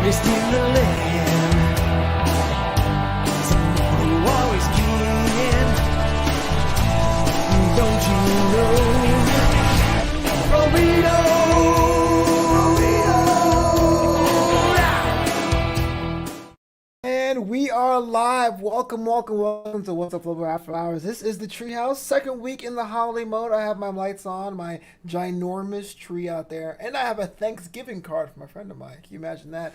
Let me steal the land. Someone who always can. Don't you know? Burrito. And we are live. Welcome to Wassup Flobo After Hours. This is the Treehouse. Second week in the holiday mode. I have my lights on, my ginormous tree out there, and I have a Thanksgiving card from a friend of mine. Can you imagine that?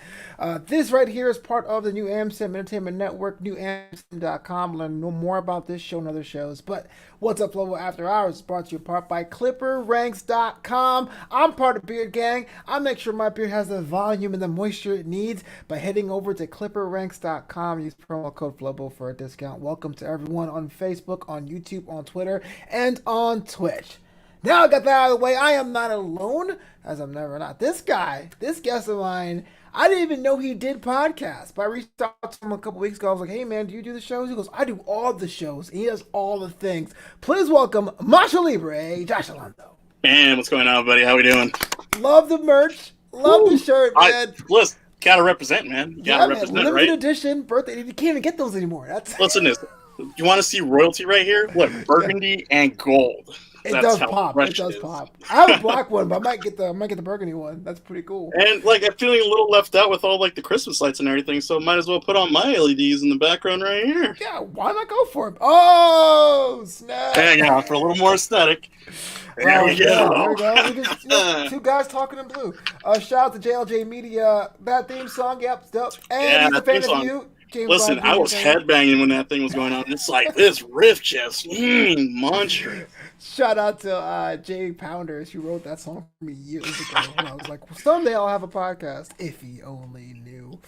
This right here is part of the New Amsterdam Entertainment Network, newamsterdam.com. Learn more about this show and other shows. But What's Up Flobo After Hours is brought to you in part by ClipperRanks.com. I'm part of Beard Gang. I make sure my beard has the volume and the moisture it needs by heading over to ClipperRanks.com. Use promo code Flobo for a discount. Welcome to everyone on Facebook, on YouTube, on Twitter, and on Twitch. Now I got that out of the way. I am not alone, as I'm never not. This guest of mine, I didn't even know he did podcasts, but I reached out to him a couple weeks ago. I was like, hey man, do you do the shows? He goes, I do all the shows. And he does all the things. Please welcome Macho Libre, Josh Alonzo. Man, what's going on, buddy? How we doing? Love the merch. Love the shirt, man. Listen, gotta represent, man. You gotta represent, limited right? edition, birthday. You can't even get those anymore. Listen to this. You want to see royalty right here? Look, burgundy and gold. It does pop. I have a black one, but I might get the burgundy one. That's pretty cool. And like, I'm feeling a little left out with all like the Christmas lights and everything, so might as well put on my LEDs in the background right here. Yeah, why not go for it? Oh, snap! Hang on for a little more aesthetic. There we go. We just, two guys talking in blue. Shout out to JLJ Media. That theme song, yep. And he's a fan of you. James Listen, Bond, I was headbanging when that thing was going on. It's like this riff just monstrous. Shout out to Jay Pounders, who wrote that song for me years ago. And I was like, well, someday I'll have a podcast. If he only knew.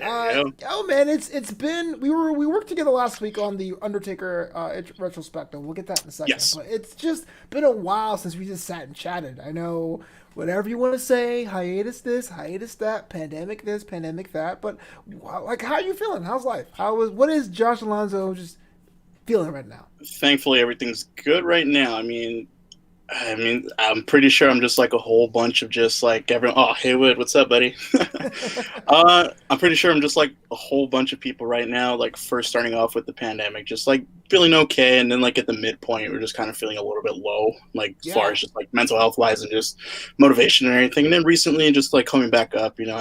Oh man, it's been we worked together last week on the Undertaker retrospective. We'll get that in a second. Yes. But it's just been a while since we just sat and chatted. I know whatever you want to say, hiatus this, hiatus that, pandemic this, pandemic that. But like, how are you feeling? How's life? What is Josh Alonzo just feeling right now? Thankfully, everything's good right now. I mean, I'm pretty sure I'm just like a whole bunch of just like everyone. Oh, Haywood, what's up, buddy? I'm pretty sure I'm just like a whole bunch of people right now, like first starting off with the pandemic, just like feeling okay. And then like at the midpoint, we're just kind of feeling a little bit low, like as far as just like mental health wise and just motivation and everything. And then recently just like coming back up, you know,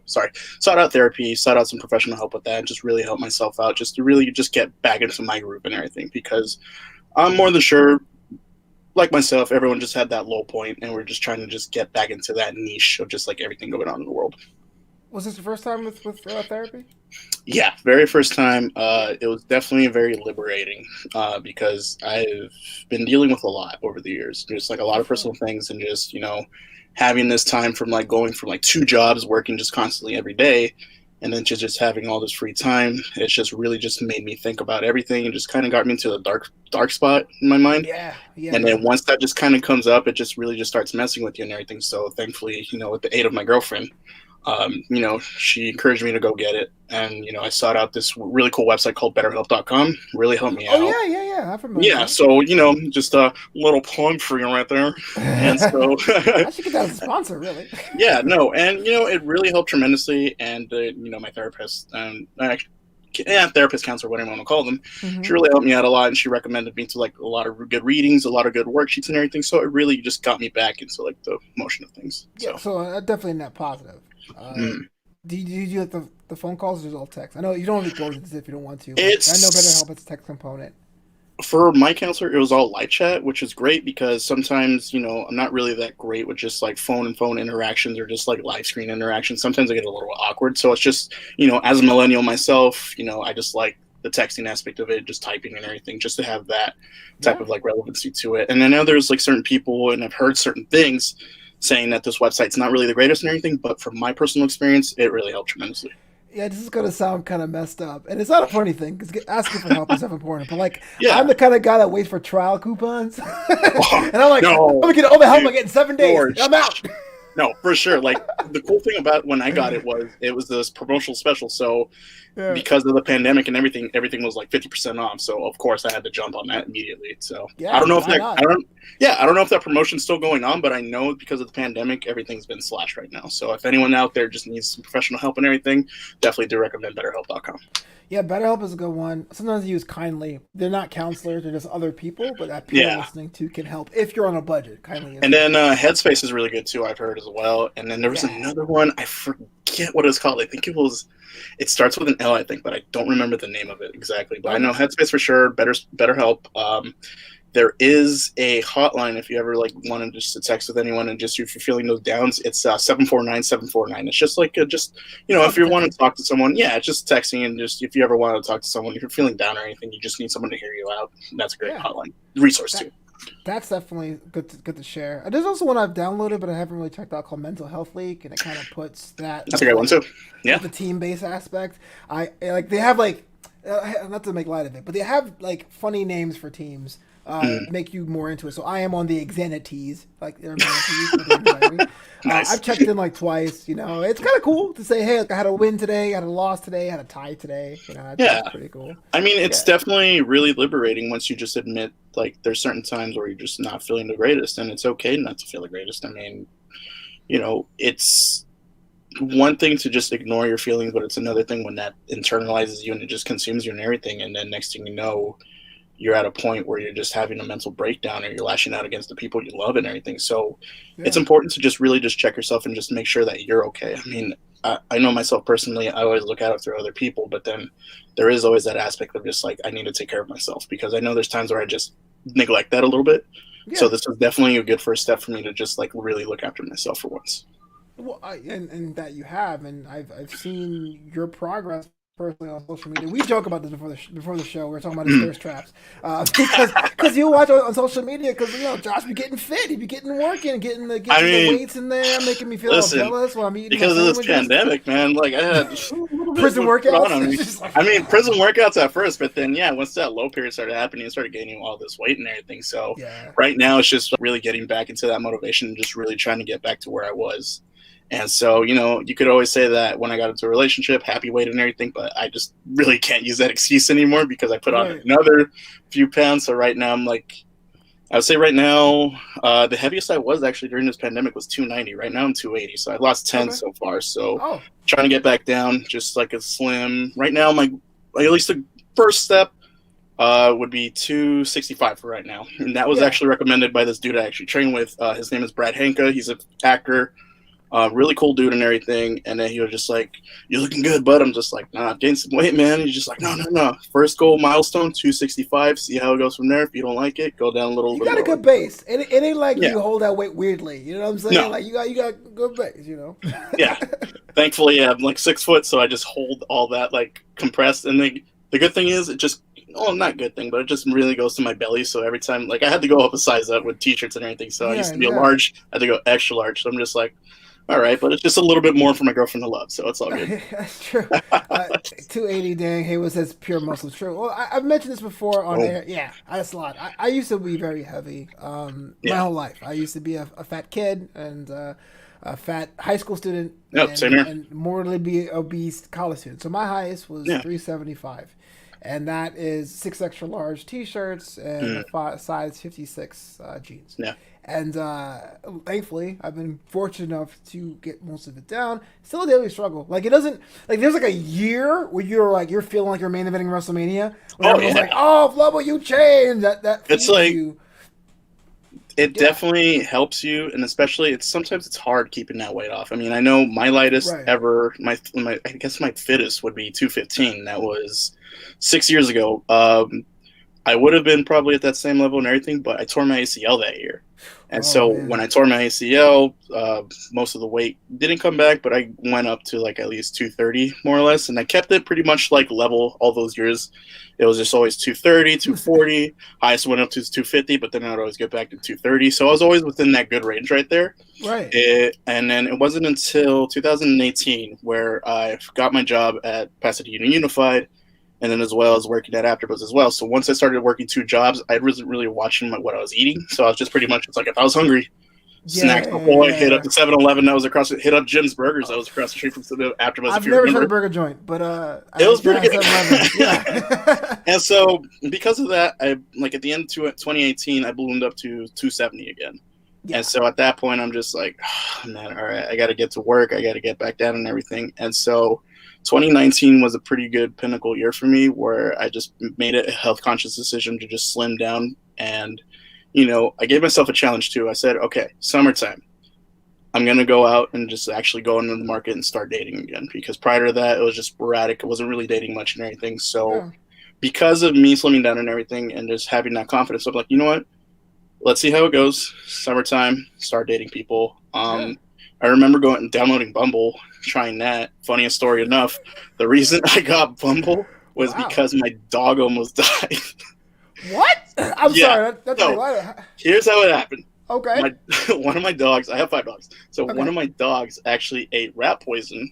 sought out therapy, sought out some professional help with that, and just really helped myself out just to really just get back into my groove and everything, because I'm more than sure, like myself, everyone just had that low point, and we're just trying to just get back into that niche of just like everything going on in the world. Was this the first time with therapy? Yeah, very first time. It was definitely very liberating because I've been dealing with a lot over the years, just like a lot of personal things, and just, you know, having this time from like going from like 2 jobs, working just constantly every day, and then just having all this free time. It's just really just made me think about everything, and just kind of got me into the dark spot in my mind. Yeah. And then once that just kind of comes up, it just really just starts messing with you and everything. So thankfully, you know, with the aid of my girlfriend, you know, she encouraged me to go get it. And, you know, I sought out this really cool website called BetterHelp.com. Really helped me out. Oh, yeah. I'm familiar. Yeah, so, you know, just a little plug for you right there. And so I should get that as a sponsor, really. Yeah, no, and, you know, it really helped tremendously. And, you know, my therapist, therapist, counselor, whatever you want to call them, she really helped me out a lot. And she recommended me to, like, a lot of good readings, a lot of good worksheets and everything. So it really just got me back into, like, the motion of things. Yeah, so definitely net positive. Do you do the phone calls or just all text? I know you don't really go into this if you don't want to. I know BetterHelp, it's a text component. For my counselor, it was all live chat, which is great because sometimes, you know, I'm not really that great with just like phone interactions or just like live screen interactions. Sometimes I get a little awkward. So it's just, you know, as a millennial myself, you know, I just like the texting aspect of it, just typing and everything, just to have that type of like relevancy to it. And I know there's like certain people, and I've heard certain things saying that this website's not really the greatest and everything, but from my personal experience, it really helped tremendously. Yeah, this is going to sound kind of messed up. And it's not a funny thing, because asking for help is important. But, like, I'm the kind of guy that waits for trial coupons. And I'm like, I'm going to get all the help I get in 7 days. I'm out. No, for sure. Like the cool thing about when I got it was this promotional special. So Yeah. because of the pandemic and everything was like 50% off. So of course I had to jump on that immediately. So I Yeah, don't know if why that not? I don't yeah, I don't know if that promotion's still going on, but I know because of the pandemic everything's been slashed right now. So if anyone out there just needs some professional help and everything, definitely do recommend betterhelp.com. Yeah, BetterHelp is a good one. Sometimes they use Kindly. They're not counselors; they're just other people. But that peer Yeah. listening to can help if you're on a budget. Kindly is And for then students. Headspace is really good too, I've heard as well. And then there was Yeah. another one, I forget what it's called. I think it starts with an L, I think, but I don't remember the name of it exactly. But I Okay. know Headspace for sure, BetterHelp. There is a hotline if you ever like wanted just to text with anyone and just if you're feeling those downs. It's 749-749. It's just like just Oh, if you want protection. to talk to someone, yeah, it's just texting and just if you ever want to talk to someone, if you're feeling down or anything, you just need someone to hear you out. That's a great Yeah. hotline resource That too. that's definitely good to share. There's also one I've downloaded, but I haven't really checked out called Mental Health Leak, and it kind of puts that That's a great one too. Yeah. with the team based aspect. I like they have like not to make light of it, but they have like funny names for teams. Mm, Make you more into it. So I am on the Xanatees, like they're manatees for the anxiety. nice. I've checked in like twice. It's kind of cool to say, hey, like I had a win today, I had a loss today, I had a tie today. Yeah. That's pretty cool. I mean, it's Yeah, definitely really liberating once you just admit like there's certain times where you're just not feeling the greatest, and it's okay not to feel the greatest. I mean, it's one thing to just ignore your feelings, but it's another thing when that internalizes you and it just consumes you and everything. And then next thing you know, you're at a point where you're just having a mental breakdown or you're lashing out against the people you love and everything. So it's yeah, important to just really just check yourself and just make sure that you're okay. I mean, I know myself personally, I always look out for other people, but then there is always that aspect of just like, I need to take care of myself because I know there's times where I just neglect that a little bit. So yeah. this was definitely a good first step for me to just like really look after myself for once. Well, and that you have, and I've seen your progress personally on social media. We joke about this before the show. We were talking about his thirst traps because you watch on social media because Josh be getting fit, he be getting working, I getting the mean, weights in there, making me feel all listen, jealous while I'm eating my because of this sandwiches. pandemic, man, like I had just a little bit Prison put on workouts. on It's me. just like, I mean, prison workouts at first, but then yeah, once that low period started happening, I started gaining all this weight and everything. So yeah, right now, it's just really getting back into that motivation and just really trying to get back to where I was. And so, you could always say that when I got into a relationship, happy weight and everything, but I just really can't use that excuse anymore because I put on right. another few pounds. So right now, I'm like, I would say right now, the heaviest I was actually during this pandemic was 290. Right now I'm 280, so I lost 10 Okay. so far. So Oh, trying to get back down, just like a slim. Right now, my at least the first step would be 265 for right now, and that was yeah. actually recommended by this dude I actually train with. His name is Brad Hanka. He's an actor, really cool dude and everything. And then he was just like, "You're looking good, bud." I'm just like, "Nah, I've gained some weight, man." He's just like, "No, no, no. First goal milestone, 265. See how it goes from there. If you don't like it, go down a little You bit got a lower." good base. It ain't like Yeah. you hold that weight weirdly. You know what I'm saying? No. Like you got good base. Yeah. Thankfully, I'm like 6 foot, so I just hold all that like compressed. And the good thing is, it just not good thing, but it just really goes to my belly. So every time, like I had to go up a size up with t-shirts and everything. So I used Yeah, to be a yeah. large, I had to go extra large. So I'm just like, all right, but it's just a little bit more for my girlfriend to love, so it's all good. That's true. 280, dang. Haywood says pure muscle. True. Well, I've mentioned this before on Oh, air. Yeah, that's a lot. I used to be very heavy my yeah. whole life. I used to be a fat kid and a fat high school student Yep, same here. and morbidly obese college student. So my highest was Yeah. 375. And that is six extra large T-shirts and Mm, a size 56 jeans. yeah. And thankfully, I've been fortunate enough to get most of it down. Still a daily struggle. Like it doesn't like there's like a year where you're feeling like you're main eventing WrestleMania. When Oh everyone's yeah. like, "Oh, Flobo, you changed." That It's feeds like you. it Yeah. definitely helps you, and especially sometimes it's hard keeping that weight off. I mean, I know my lightest Right. ever, my I guess my fittest would be 215. That was 6 years ago. I would have been probably at that same level and everything, but I tore my ACL that year. And Oh so when man. I tore my ACL, most of the weight didn't come back, but I went up to like at least 230 more or less. And I kept it pretty much like level all those years. It was just always 230, 240. Highest went up to 250, but then I'd always get back to 230. So I was always within that good range right there. Right. And then it wasn't until 2018 where I got my job at Pasadena Unified and then as well as working at AfterBuzz as well. So once I started working two jobs, I wasn't really watching what I was eating. So I was just pretty much, it's like if I was hungry, Snacks before I hit up the 7-Eleven that was across. Hit up Jim's Burgers that was across the street from AfterBuzz. I've never tried a burger joint, but it was pretty good. 7-Eleven. Yeah. And so because of that, I like at the end of 2018, I ballooned up to 270 again. Yeah. And so at that point, I'm just like, oh, man, all right, I got to get to work. I got to get back down and everything. And so 2019 was a pretty good pinnacle year for me where I just made a health conscious decision to just slim down. And, I gave myself a challenge too. I said, okay, summertime, I'm going to go out and just actually go into the market and start dating again. Because prior to that, it was just sporadic. I wasn't really dating much and everything. So because of me slimming down and everything and just having that confidence, I'm like, you know what? Let's see how it goes. Summertime, start dating people. I remember going and downloading Bumble, trying that. Funniest story enough, the reason I got Bumble was because my dog almost died. What? I'm sorry. That's here's how it happened. Okay. One of my dogs, I have 5 dogs. So one of my dogs actually ate rat poison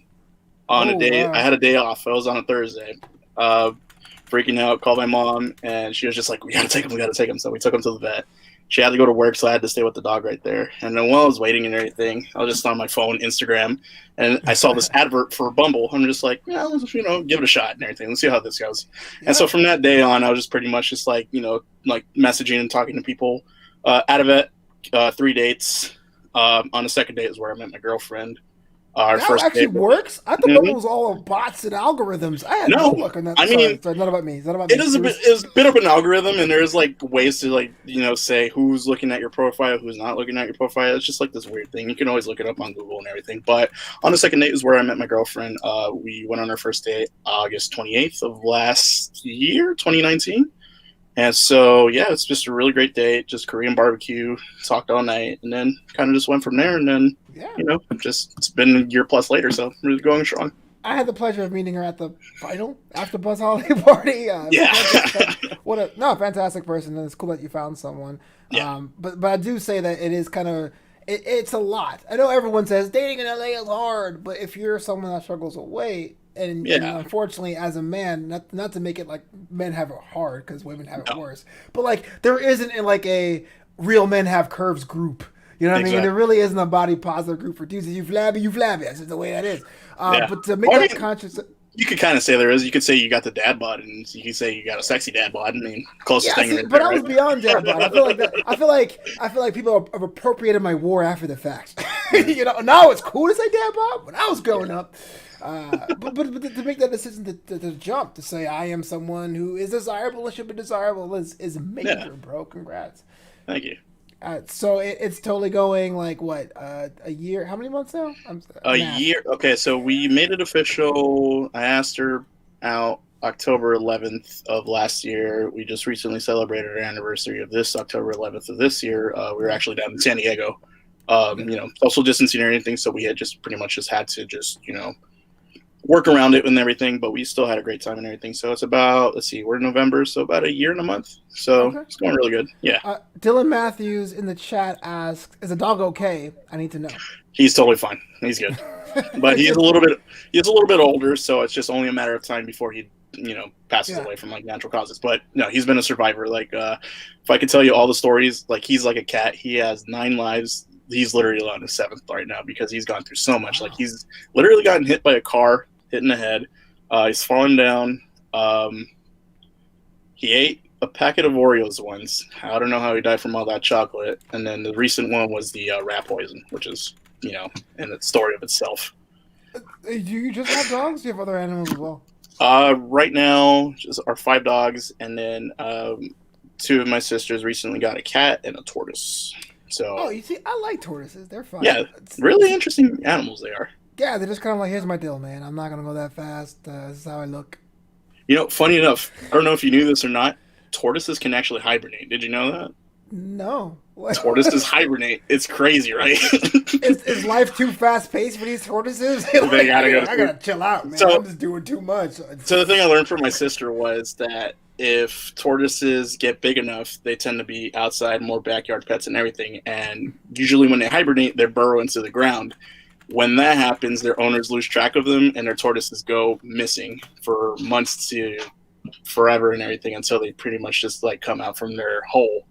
on a day. Wow. I had a day off. I was on a Thursday. Freaking out, called my mom, and she was just like, we got to take him. So we took him to the vet. She had to go to work, so I had to stay with the dog right there. And then while I was waiting and everything, I was just on my phone, Instagram, and I saw this advert for Bumble. I'm just like, yeah, let's, give it a shot and everything. Let's see how this goes. Yeah. And so from that day on, I was just pretty much just like, like messaging and talking to people. Out of it, 3 dates. On the second date is where I met my girlfriend. That first actually works? I thought Bumble was all bots and algorithms. I had no luck on that. Sorry, it's not about me. It's not about me. It is a bit of an algorithm, and there's like ways to say who's looking at your profile, who's not looking at your profile. It's just like this weird thing. You can always look it up on Google and everything. But on the second date is where I met my girlfriend. We went on our first date August 28th of last year, 2019. And so, yeah, it's just a really great date. Just Korean barbecue, talked all night, and then kind of just went from there. And then, it's been a year plus later, so really going strong. I had the pleasure of meeting her at the final AfterBuzz holiday party. Fantastic person, and it's cool that you found someone. Yeah. But I do say that it is kind of it's a lot. I know everyone says dating in LA is hard, but if you're someone that struggles with weight. And unfortunately, as a man, not to make it like men have it hard because women have it worse, but like there isn't like a real men have curves group. You know what I mean? There really isn't a body positive group for dudes. You flabby. That's just the way that is. But to make conscious. You could kind of say there is. You could say you got the dad bod, and you could say you got a sexy dad bod. I mean, closest thing. But I was beyond dad bod. I feel like that. I feel like people have appropriated my war after the fact. Now it's cool to say dad bod. When I was growing up. But to make that decision to jump to say I am someone who is desirable and should be desirable is major, bro. Congrats. Thank you. So it's totally going like what a year? How many months now? A year. Okay, so we made it official. I asked her out October 11th of last year. We just recently celebrated our anniversary of this October 11th of this year. We were actually down in San Diego. Social distancing or anything, so we had just pretty much had to work around it and everything, but we still had a great time and everything. So it's about, we're in November, so about a year and a month. So It's going really good. Yeah. Dylan Matthews in the chat asks, is the dog okay? I need to know. He's totally fine. He's good. But he's a little bit older, so it's just only a matter of time before he, passes away from like natural causes. But no, he's been a survivor. Like, if I could tell you all the stories, like he's like a cat. He has 9 lives. He's literally on his 7th right now because he's gone through so much. Like he's literally gotten hit by a car, hit in the head. He's fallen down. He ate a packet of Oreos once. I don't know how he died from all that chocolate. And then the recent one was the rat poison, which is, in the story of itself. Do you just have dogs? Do you have other animals as well? Right now, just our 5 dogs, and then 2 of my sisters recently got a cat and a tortoise. So, you see, I like tortoises. They're fun. Yeah, really interesting animals they are. Yeah, they're just kind of like, here's my deal, man. I'm not going to go that fast. This is how I look. Funny enough, I don't know if you knew this or not, tortoises can actually hibernate. Did you know that? No. Tortoises hibernate. It's crazy, right? is life too fast-paced for these tortoises? They gotta go. I gotta chill out, man. I'm just doing too much. So the thing I learned from my sister was that if tortoises get big enough, they tend to be outside, more backyard pets and everything. And usually when they hibernate, they burrow into the ground. When that happens, their owners lose track of them, and their tortoises go missing for months to forever and everything until they pretty much just like come out from their hole.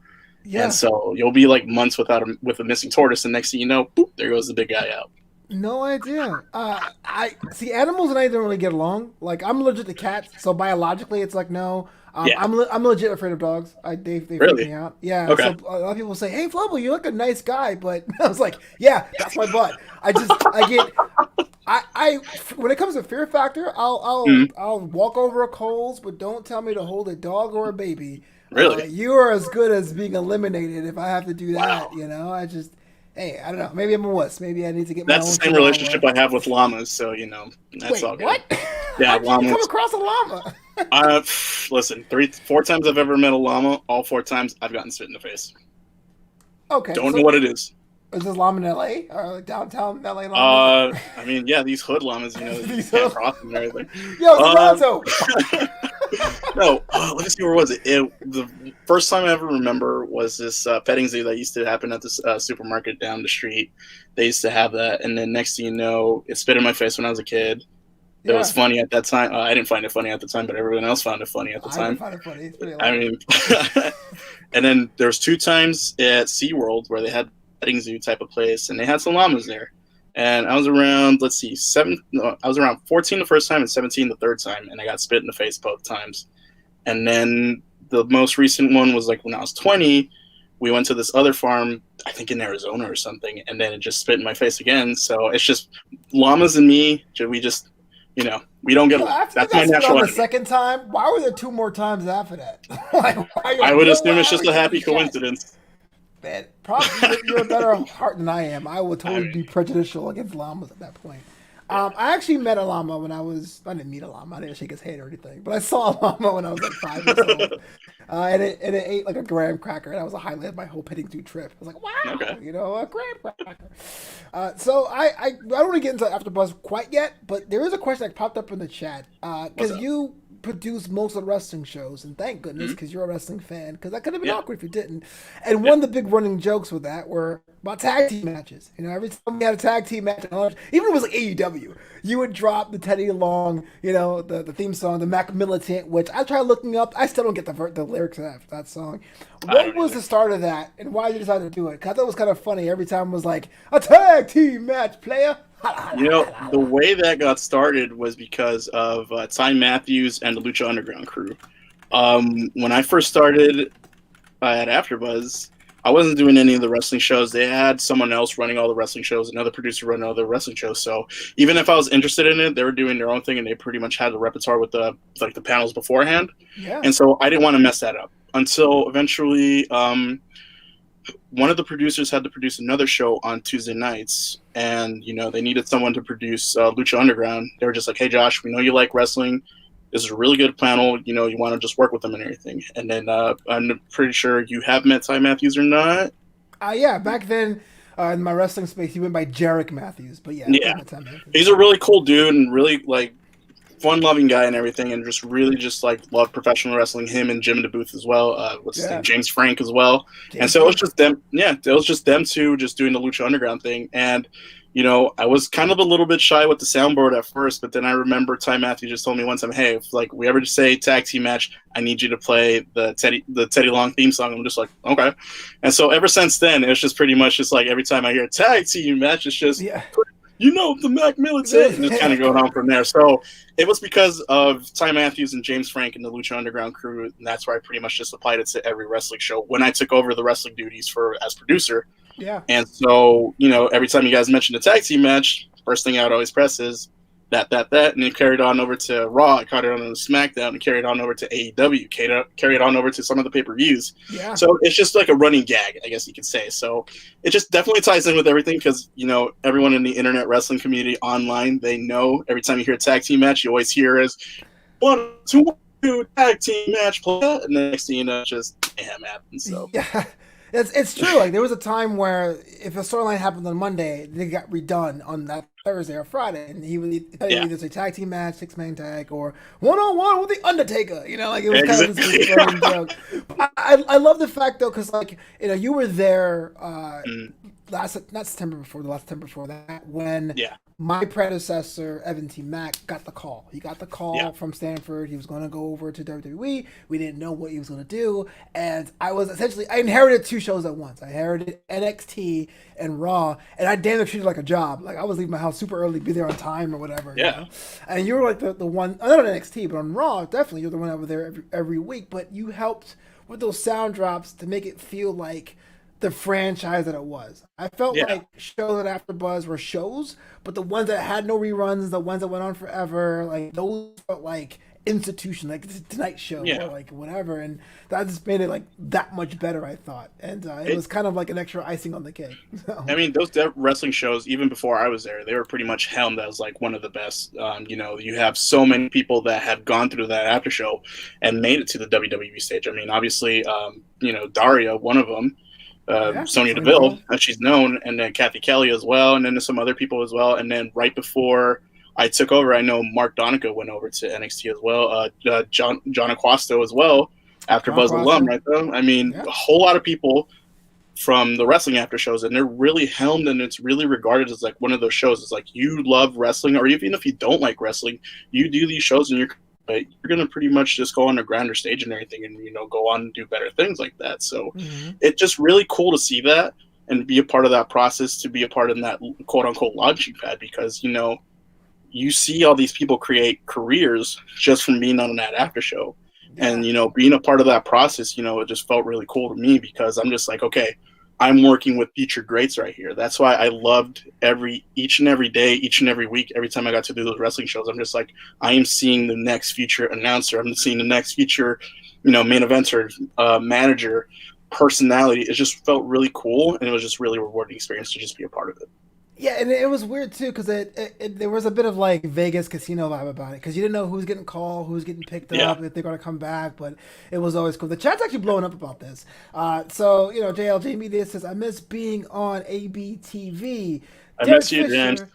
And Yeah. so you'll be like months with a missing tortoise, and next thing you know, boop, there goes the big guy out. No idea. I see animals and I don't really get along. Like I'm allergic to cats, so biologically it's like no. Yeah, I'm legit afraid of dogs. They freak really. me out. Yeah. Okay. So a lot of people say, "Hey, Flobo, you look a nice guy," but I was like, "Yeah, that's my butt." I get I when it comes to fear factor, Mm, I'll walk over a coals, but don't tell me to hold a dog or a baby. really? You are as good as being eliminated if I have to do that. Wow. You know, I just hey, I don't know. Maybe I'm a wuss. Maybe I need to get my That's own the same chihuahua. relationship I have with llamas, so that's Wait, all good. what? Yeah, How'd you come llamas. across a llama? Listen, 4 times I've ever met a llama. All 4 times I've gotten spit in the face. Okay, Don't know so what it is. is this llama in L.A. or like downtown L.A. llamas? I mean, yeah, these hood llamas, you These can't are... cross them and everything. Yo, it's Uh, Alonzo. no, let me see, where was it? The first time I ever remember was this petting zoo that used to happen at this supermarket down the street. They used to have that, and then next thing you know, it spit in my face when I was a kid. It was Yeah, funny at that time. I didn't find it funny at the time, but everyone else found it funny at the I would time. find it funny. It's pretty I hilarious. mean, and then there's 2 times at SeaWorld where they had petting zoo type of place, and they had some llamas there. And I was around, let's see, I was around 14 the first time and 17 the third time, and I got spit in the face both times. And then the most recent one was like when I was 20. We went to this other farm, I think in Arizona or something, and then it just spit in my face again. So it's just llamas and me. We just, we don't get Yo, along. after you That's my got spit on natural the enemy. second time, why were there two more times after that? Like, why you're I like, would you know assume what? it's I just already a took happy the shot. coincidence. Man, probably you're a better heart than I am. I would I totally mean, be prejudicial against llamas at that point. I actually met a llama when I didn't meet a llama. I didn't shake his hand or anything. But I saw a llama when I was like 5 years old. yeah. And it ate like a graham cracker. And that was a highlight of my whole petting zoo trip. I was like, Okay. wow, a graham cracker. So I don't want to get into AfterBuzz quite yet, but there is a question that popped up in the chat. What's Because up? you produce most of the wrestling shows, and thank goodness, Mhm. because you're a wrestling fan, because that could have been Yeah. awkward if you didn't. And Yeah. one of the big running jokes with that were about tag team matches. Every time we had a tag team match, even if it was like AEW, you would drop the Teddy Long, the theme song, the Mac Militant, which I tried looking up. I still don't get the lyrics of that song. I What don't was either. the start of that, and why did you decide to do it? 'Cause I thought it was kind of funny. Every time it was like, a tag team match, player. The way that got started was because of Ty Matthews and the Lucha Underground crew. When I first started at AfterBuzz, I wasn't doing any of the wrestling shows. They had someone else running all the wrestling shows, another producer running all the wrestling shows. So even if I was interested in it, they were doing their own thing, and they pretty much had the repertoire with the panels beforehand. Yeah. And so I didn't want to mess that up until eventually one of the producers had to produce another show on Tuesday nights, and they needed someone to produce Lucha Underground. They were just like, "Hey, Josh, we know you like wrestling. This is a really good panel. You want to just work with them and everything." And then I'm pretty sure you have met Ty Matthews or not. Yeah, back then, in my wrestling space, he went by Jarek Matthews. But yeah, Yeah, my time Matthews. he's a really cool dude and really like fun-loving guy and everything, and just really just like love professional wrestling. Him and Jim in the booth as well. What's his name? Yeah. James Frank as well. And James so it was Frank. just them. Yeah, it was just them two just doing the Lucha Underground thing. And I was kind of a little bit shy with the soundboard at first, but then I remember Ty Matthews just told me one time, "Hey, if like we ever just say tag team match, I need you to play the Teddy Long theme song." I'm just like, okay. And so ever since then, it's just pretty much just like every time I hear tag team match, it's just Yeah. the Mac Militant, and just kind of going on from there. So it was because of Ty Matthews and James Frank and the Lucha Underground crew, and that's where I pretty much just applied it to every wrestling show when I took over the wrestling duties as producer. Yeah. And so, every time you guys mention a tag team match, first thing I would always press is that, and then carried on over to Raw, carried on to SmackDown, and carried on over to AEW, carried on over to some of the pay-per-views. Yeah. So it's just like a running gag, I guess you could say. So it just definitely ties in with everything because, everyone in the internet wrestling community online, they know every time you hear a tag team match, you always hear as 1, 2, 2 tag team match play, and the next thing you know, just damn happens. So Yeah. It's true. Like there was a time where if a storyline happened on Monday, they got redone on that Thursday or Friday, and he would either say tag team match, 6-man tag, or 1-on-1 with the Undertaker. Like it was kind of this running joke. I love the fact though, because like you were there not September before, the last September before that, when Yeah, my predecessor, Evan T. Mack, got the call. He got the yeah, call from Stanford. He was going to go over to WWE. We didn't know what he was going to do. And I inherited two shows at once. I inherited NXT and Raw. And I damn near treated it like a job. Like, I was leaving my house super early, be there on time or whatever, you yeah. know? And you were like the one, not on NXT, but on Raw, definitely, you're the one over there every week. But you helped with those sound drops to make it feel like the franchise that it was. I felt Yeah. like shows at AfterBuzz were shows, but the ones that had no reruns, the ones that went on forever, like those felt like institution, like the Tonight Show or Yeah. like whatever, and that just made it like that much better. I thought, and it It, was kind of like an extra icing on the cake. So, I mean, those wrestling shows, even before I was there, they were pretty much helmed as like one of the best. You have so many people that have gone through that after show and made it to the WWE stage. I mean, obviously, Daria, one of them, yeah, Sonya Sonya Deville, Deville. as she's known, and then Kathy Kelly as well, and then there's some other people as well. And then right before I took over, I know Mark Donica went over to NXT as well. John Aquasto as well, after John Buzz alum, Quasso. right though. I mean, Yeah, a whole lot of people from the wrestling after shows, and they're really helmed, and it's really regarded as like one of those shows. It's like you love wrestling, or even if you don't like wrestling, you do these shows, and you're gonna pretty much just go on a grander stage and everything, and go on and do better things like that. So mm-hmm. it's just really cool to see that and be a part of that process, to be a part of that quote unquote launching pad, because you see all these people create careers just from being on that after show. Yeah. And being a part of that process, it just felt really cool to me, because I'm just like, okay, I'm working with future greats right here. That's why I loved each and every day, each and every week, every time I got to do those wrestling shows. I'm just like, I am seeing the next future announcer. I'm seeing the next future, main eventer, manager, personality. It just felt really cool, and it was just really rewarding experience to just be a part of it. Yeah, and it was weird too because there was a bit of like Vegas casino vibe about it because you didn't know who's getting called, who's getting picked Yeah, up, if they're going to come back, but it was always cool. The chat's actually blowing up about this. So JLJ Media says I miss being on ABTV. I Derek miss you, James. Fisher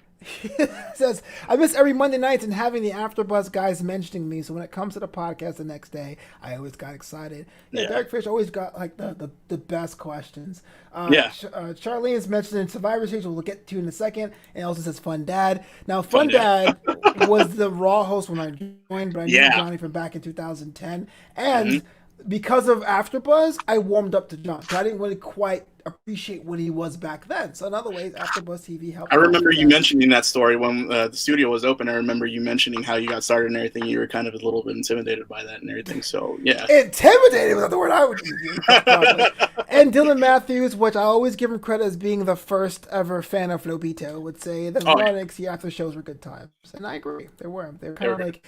says I miss every Monday nights and having the AfterBuzz guys mentioning me. So when it comes to the podcast the next day, I always got excited. Yeah, Yeah, Derek Fisher always got like the best questions. yeah, Charlene's mentioned in Survivor Series, we'll get to in a second, and also says Fun Dad. Now, fun Fun day. Dad was the Raw host when I joined, but I knew Yeah. Johnny from back in 2010, Hmm. and because of AfterBuzz, I warmed up to John. So I didn't really quite appreciate what he was back then. So in other ways, AfterBuzz TV helped I remember foster you that. mentioning that story when the studio was open. I remember you mentioning how you got started and everything. You were kind of a little bit intimidated by that and everything. So yeah. Intimidated was not the word I would use. Probably. And Dylan Matthews, which I always give him credit as being the first ever fan of Nobito, would say the Oh, Raw yeah. and NXT after shows were good times, and I agree. They were. They were They kind were of good.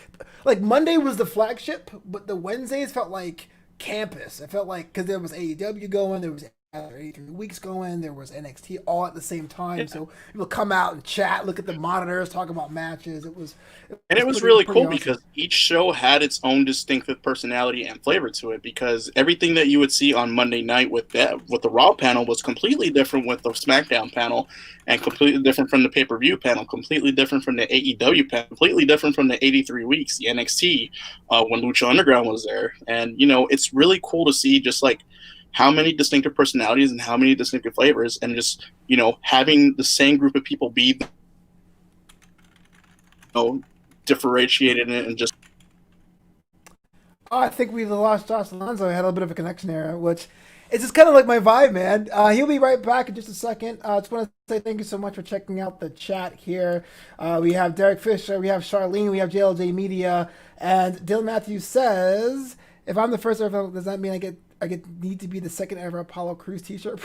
like Monday was the flagship, but the Wednesdays felt like campus. It felt like because there was AEW going, there was 83 weeks going, there was NXT all at the same time. Yeah. So people come out and chat, look at the monitors, talk about matches. And it was really cool because each show had its own distinctive personality and flavor to it. Because everything that you would see on Monday night with the Raw panel was completely different with the SmackDown panel, and completely different from the pay-per-view panel, completely different from the AEW panel, completely different from the 83 weeks, the NXT, when Lucha Underground was there. And it's really cool to see just like how many distinctive personalities and how many distinctive flavors, and just having the same group of people be differentiated in it, and just Oh, I think we lost Josh Alonzo. Had a little bit of a connection error, which is just kind of like my vibe, man. He'll be right back in just a second. I just want to say thank you so much for checking out the chat here. We have Derek Fisher, we have Charlene, we have JLJ Media, and Dylan Matthews says, "If I'm the first ever, does that mean I need to be the second ever Apollo Crews T-shirt?"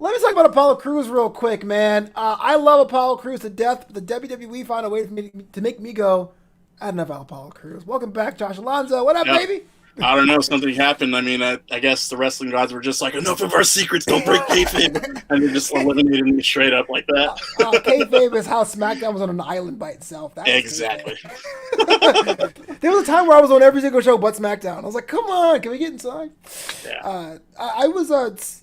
Let me talk about Apollo Crews real quick, man. I love Apollo Crews to death, but the WWE found a way to make me go, I don't know about Apollo Crews. Welcome back, Josh Alonzo. What up, yeah. baby? I don't know, something happened. I mean, I guess the wrestling gods were just like, enough of our secrets, don't break kayfabe, and they just eliminated me straight up like that. Kayfabe is how SmackDown was on an island by itself. That was Exactly. there was a time where I was on every single show but SmackDown. I was like, come on, can we get inside? Yeah. I was.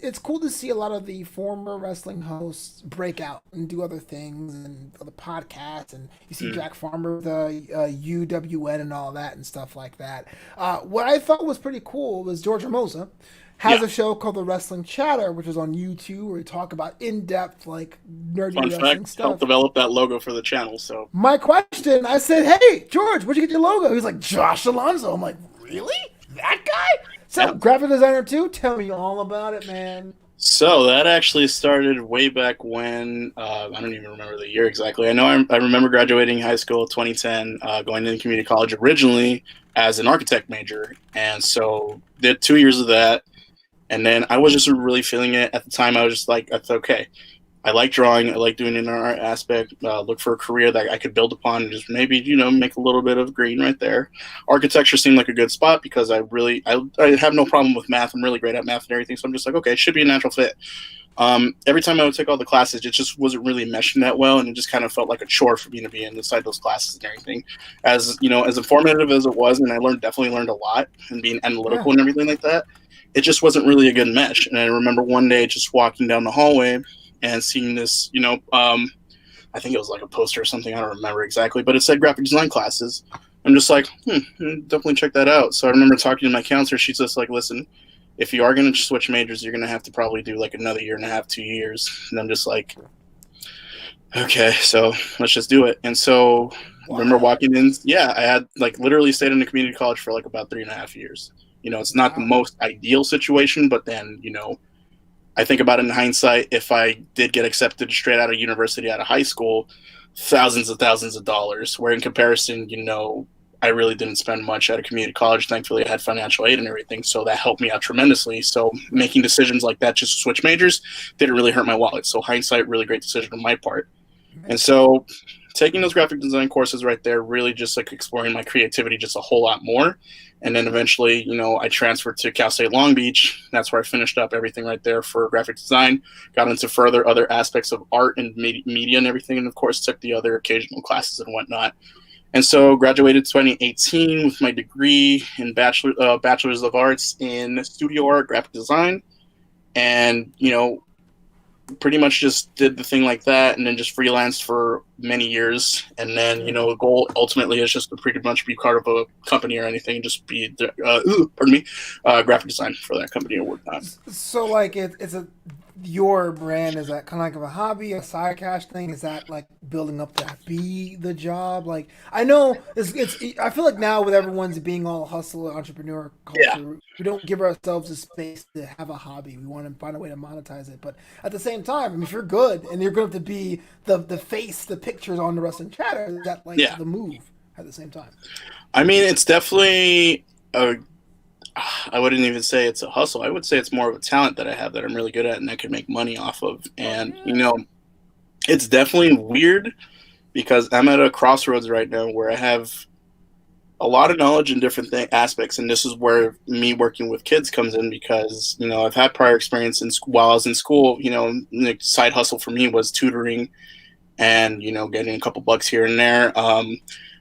It's cool to see a lot of the former wrestling hosts break out and do other things and other podcasts. And you see Jack Farmer, the UWN, and all that and stuff like that. What I I thought was pretty cool was George Hermosa has Yeah. a show called The Wrestling Chatter, which is on YouTube, where we talk about in-depth, like nerdy Fun wrestling fact, helped stuff. develop that logo for the channel. So My question, I said, "Hey, George, where'd you get your logo?" He's like, "Josh Alonzo." I'm like, "Really? That guy?" So, yeah. graphic designer too. Tell me all about it, man. So that actually started way back when, I don't even remember the year exactly. I know I remember graduating high school 2010, going into community college originally as an architect major. And so did 2 years of that. And then I was just really feeling it at the time. I was just like, that's okay. I like drawing. I like doing it in an art aspect. Look for a career that I could build upon and just maybe, make a little bit of green right there. Architecture seemed like a good spot because I have no problem with math. I'm really great at math and everything. So I'm just like, okay, it should be a natural fit. Every time I would take all the classes, it just wasn't really meshing that well. And it just kind of felt like a chore for me to be inside those classes and everything. As, as informative as it was, and definitely learned a lot and being Yeah. analytical and everything like that, it just wasn't really a good mesh. And I remember one day just walking down the hallway and seeing this, I think it was like a poster or something. I don't remember exactly, but it said graphic design classes. I'm just like, definitely check that out. So I remember talking to my counselor. She's just like, listen, if you are going to switch majors, you're going to have to probably do like another year and a half, 2 years. And I'm just like, okay, so let's just do it. And so I remember walking in. Yeah, I had like literally stayed in a community college for like about 3.5 years. It's not the Wow. most ideal situation, but then, I think about it in hindsight, if I did get accepted straight out of university, out of high school, thousands of dollars, where in comparison, I really didn't spend much at a community college. Thankfully, I had financial aid and everything, so that helped me out tremendously. So making decisions like that just to switch majors didn't really hurt my wallet. So hindsight, really great decision on my part. And so taking those graphic design courses right there, really just like exploring my creativity just a whole lot more. And then eventually, I transferred to Cal State Long Beach. That's where I finished up everything right there for graphic design, got into further other aspects of art and media and everything. And of course, took the other occasional classes and whatnot. And so graduated 2018 with my degree in Bachelor's of Arts in Studio Art, Graphic Design. And, pretty much just did the thing like that and then just freelanced for many years. And then, the goal ultimately is just to pretty much be part of a company or anything, just be, graphic design for that company or whatnot. So, like, your brand, is that kind of like a hobby, a side cash thing? Is that like building up to be the job? Like, I know I feel like now with everyone's being all hustle entrepreneur culture, Yeah. we don't give ourselves a space to have a hobby. We want to find a way to monetize it. But at the same time, I mean, if you're good and you're going to be the face, the pictures on the Wrestling Chatter, that like Yeah. the move at the same time. I mean, it's definitely I wouldn't even say it's a hustle. I would say it's more of a talent that I have that I'm really good at and I can make money off of. And, it's definitely weird because I'm at a crossroads right now where I have a lot of knowledge in different aspects. And this is where me working with kids comes in because, I've had prior experience while I was in school, the side hustle for me was tutoring and, getting a couple bucks here and there.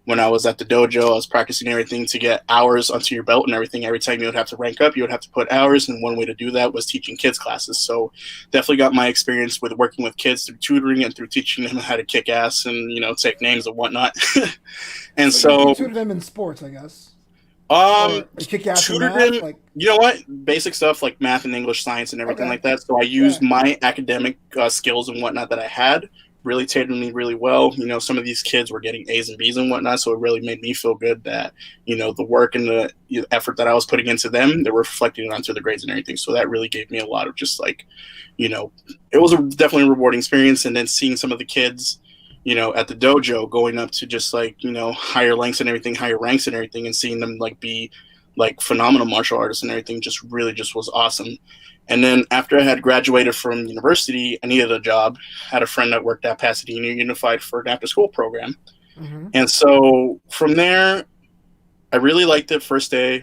When I was at the dojo, I was practicing everything to get hours onto your belt and everything. Every time you would have to rank up, you would have to put hours. And one way to do that was teaching kids classes. So definitely got my experience with working with kids through tutoring and through teaching them how to kick ass and, take names and whatnot. And So you so, tutor them in sports, I guess. um, Or kick ass in tutored math, them, like you know what? Basic stuff like math and English, science, and everything okay, like that. So I yeah. used my academic skills and whatnot that I had really tailored me really well. Some of these kids were getting A's and B's and whatnot, so it really made me feel good that the work and the effort that I was putting into them, they were reflecting onto the grades and everything. So that really gave me a lot of just like, it was definitely a rewarding experience. And then seeing some of the kids, at the dojo going up to just like higher lengths and everything, higher ranks and everything, and seeing them like be like phenomenal martial artists and everything just really just was awesome. And then after I had graduated from university, I needed a job. I had a friend that worked at Pasadena Unified for an after school program. Mm-hmm. And so from there, I really liked it first day.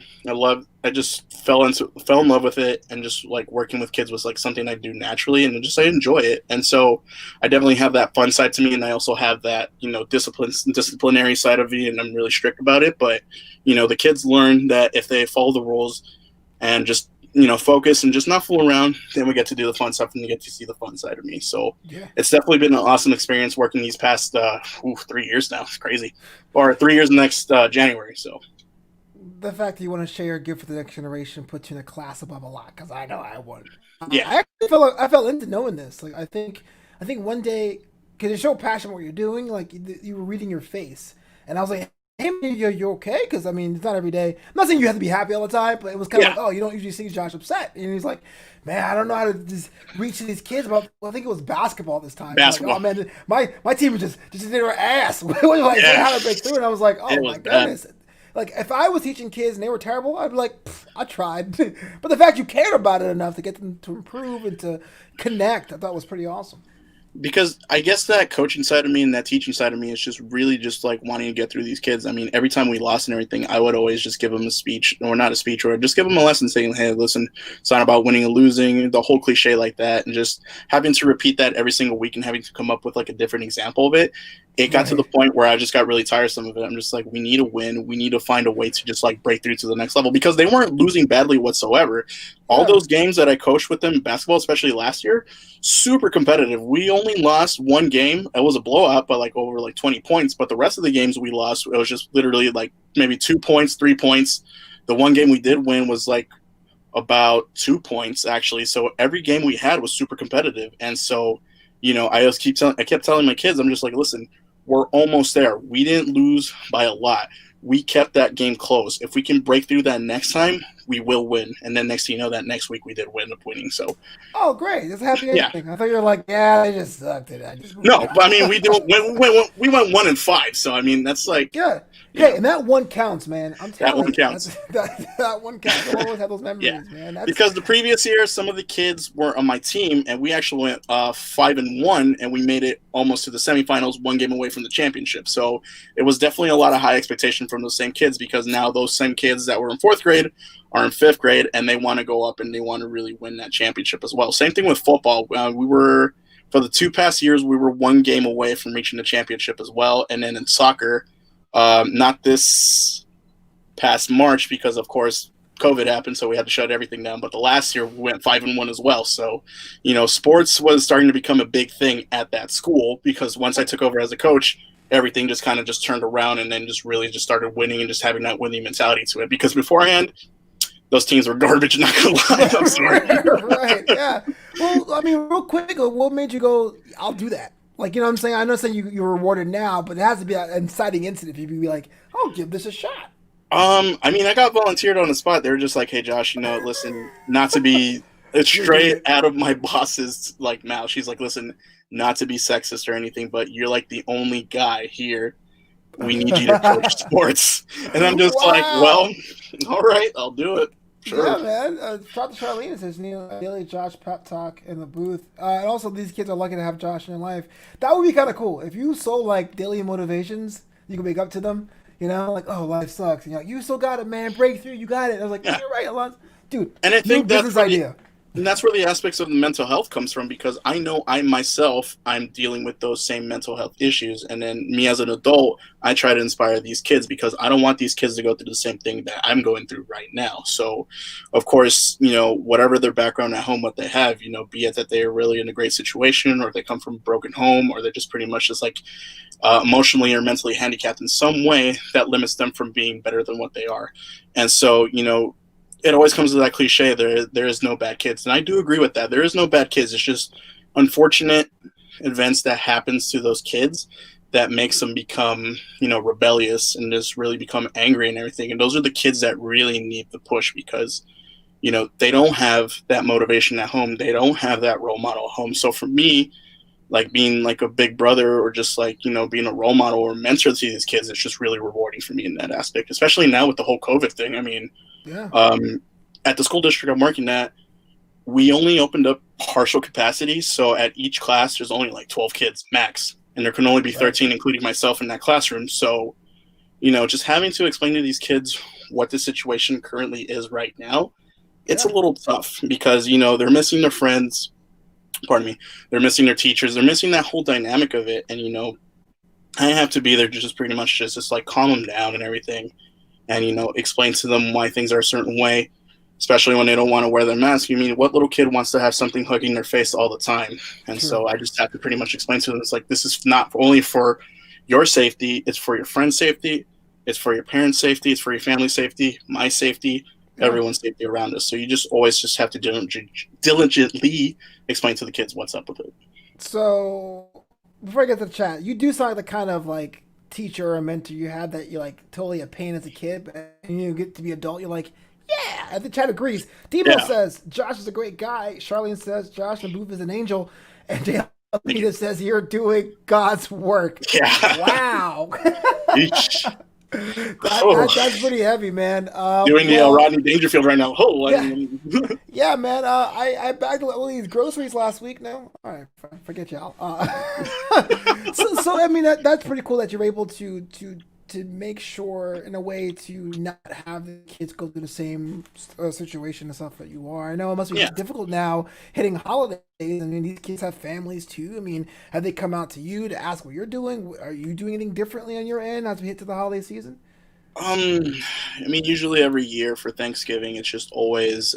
I just fell in love with it, and just like working with kids was like something I do naturally, and I enjoy it. And so I definitely have that fun side to me, and I also have that disciplinary side of me, and I'm really strict about it. But the kids learn that if they follow the rules and just focus and just not fool around, then we get to do the fun stuff and you get to see the fun side of me. So Yeah. it's definitely been an awesome experience working these past 3 years now. It's crazy, or 3 years next January. So the fact that you want to share your gift for the next generation puts you in a class above a lot. Because I know I would. Yeah, I actually felt like, I fell into knowing this. Like I think one day because you're so passionate what you're doing, like you were reading your face, and I was like, "Hey, man, you okay?" Because I mean, it's not every day. I'm not saying you have to be happy all the time, but it was kind of yeah, like, "Oh, you don't usually see Josh upset," and he's like, "Man, I don't know how to just reach these kids." But I think it was basketball this time. I'm like, "Oh basketball. man, my team was just in our ass." What do I say? Yeah, How to break through? And I was like, it "Oh was my bad. goodness." Like if I was teaching kids and they were terrible, I'd be like, I tried. But the fact you cared about it enough to get them to improve and to connect, I thought was pretty awesome. Because I guess that coaching side of me and that teaching side of me is just really just like wanting to get through these kids. I mean, every time we lost and everything, I would always just give them a speech, or not a speech, or just give them a lesson saying, "Hey, listen, it's not about winning and losing," the whole cliche like that, and just having to repeat that every single week and having to come up with like a different example of it. It got to the Right. point where I just got really tiresome of it. I'm just like, we need a win. We need to find a way to just like break through to the next level because they weren't losing badly whatsoever. All Yeah. those games that I coached with them, basketball, especially last year, super competitive. We only lost one game. It was a blowout, but like over like 20 points. But the rest of the games we lost, it was just literally like maybe 2 points, 3 points. The one game we did win was like about 2 points actually. So every game we had was super competitive. And so, I kept telling my kids, I'm just like, listen, we're almost there. We didn't lose by a lot. We kept that game close. If we can break through that next time, we will win. And then next thing you know, that next week we did end up winning. So Oh, great! It's a happy yeah, ending. I thought you were like, yeah, they just sucked it. I just moved no, but I mean, on. we went 1-5. So I mean, that's like, Yeah. you Hey, know, and that one counts, man. I'm that telling one you, that's counts. that one counts. I'll always have those Yeah, memories, man. That's because the previous year, some of the kids were on my team, and we actually went 5-1, and we made it almost to the semifinals, one game away from the championship. So it was definitely a lot of high expectation from those same kids because now those same kids that were in fourth grade are in fifth grade, and they want to go up and they want to really win that championship as well. Same thing with football. We were for the 2 past years, we were one game away from reaching the championship as well, and then in soccer, not this past March because of course COVID happened, so we had to shut everything down. But the last year we went 5-1 as well. So, sports was starting to become a big thing at that school because once I took over as a coach, everything just kind of just turned around and then just really just started winning and just having that winning mentality to it. Because beforehand, those teams were garbage. Not gonna lie, I'm sorry. right. Yeah. Well, I mean, real quick, what made you go? I'll do that. Like, you know what I'm saying? I know saying you're rewarded now, but it has to be an inciting incident. If you be like, I'll give this a shot. I mean, I got volunteered on the spot. They were just like, "Hey, Josh, listen, not to be it's You're doing straight it. out of my boss's like mouth." She's like, "Listen, not to be sexist or anything, but you're like the only guy here. We need you to coach sports." And I'm just like, "Well, Wow. all right, I'll do it. Sure." Yeah, man. Shout out to Charlene. It says Neil daily Josh pep talk in the booth. And also, these kids are lucky to have Josh in their life. That would be kind of cool if you sold like daily motivations. You can wake up to them. You know, like, oh, life sucks. You still got it, man. Breakthrough, you got it. I was like, Yeah, you're right, Alonzo. Dude, and I new think business idea. that's where the aspects of the mental health comes from because I know I myself I'm dealing with those same mental health issues, and then me as an adult I try to inspire these kids because I don't want these kids to go through the same thing that I'm going through right now. So of course, whatever their background at home, what they have, be it that they're really in a great situation or they come from a broken home or they're just pretty much just like emotionally or mentally handicapped in some way that limits them from being better than what they are. And so it always comes to that cliche, there is no bad kids, and I do agree with that. There is no bad kids. It's just unfortunate events that happens to those kids that makes them become rebellious and just really become angry and everything. And those are the kids that really need the push because they don't have that motivation at home. They don't have that role model at home. So for me, like being like a big brother or just like being a role model or mentor to these kids, it's just really rewarding for me in that aspect, especially now with the whole COVID thing. I mean, Yeah. at the school district I'm working at, we only opened up partial capacity. So at each class, there's only like 12 kids max, and there can only be Right. 13, including myself in that classroom. So, just having to explain to these kids what the situation currently is right now, it's a Yeah. little tough because, they're missing their friends. Pardon me. They're missing their teachers. They're missing that whole dynamic of it. And, I have to be there to just pretty much just like calm them down and everything and explain to them why things are a certain way, especially when they don't want to wear their mask. You mean what little kid wants to have something hugging their face all the time? And True. so I just have to pretty much explain to them, it's like, this is not only for your safety, it's for your friend's safety, It's for your parents' safety. It's for your family's safety, my safety, Yeah. everyone's safety around us. So you just always just have to diligently explain to the kids what's up with it. So before I get to the chat, you do sound like the kind of like teacher or mentor you had that you're like totally a pain as a kid, but and you get to be adult, you're like, yeah. And the chat agrees. Demo Yeah. says Josh is a great guy. Charlene says Josh and Booth is an angel, and JL Thank you. says you're doing God's work. Yeah. Wow. Each. Oh, That's pretty heavy, man. doing the Well, Rodney Dangerfield right now. Oh, I yeah. mean, Yeah, man. I bagged all these groceries last week. No, all right, forget y'all. So I mean that's pretty cool that you're able to make sure in a way to not have the kids go through the same situation and stuff that you are. I know it must be yeah. difficult now hitting holidays. I mean, these kids have families too. I mean, have they come out to you to ask what you're doing? Are you doing anything differently on your end as we hit to the holiday season? Um, I mean, usually every year for Thanksgiving, it's just always,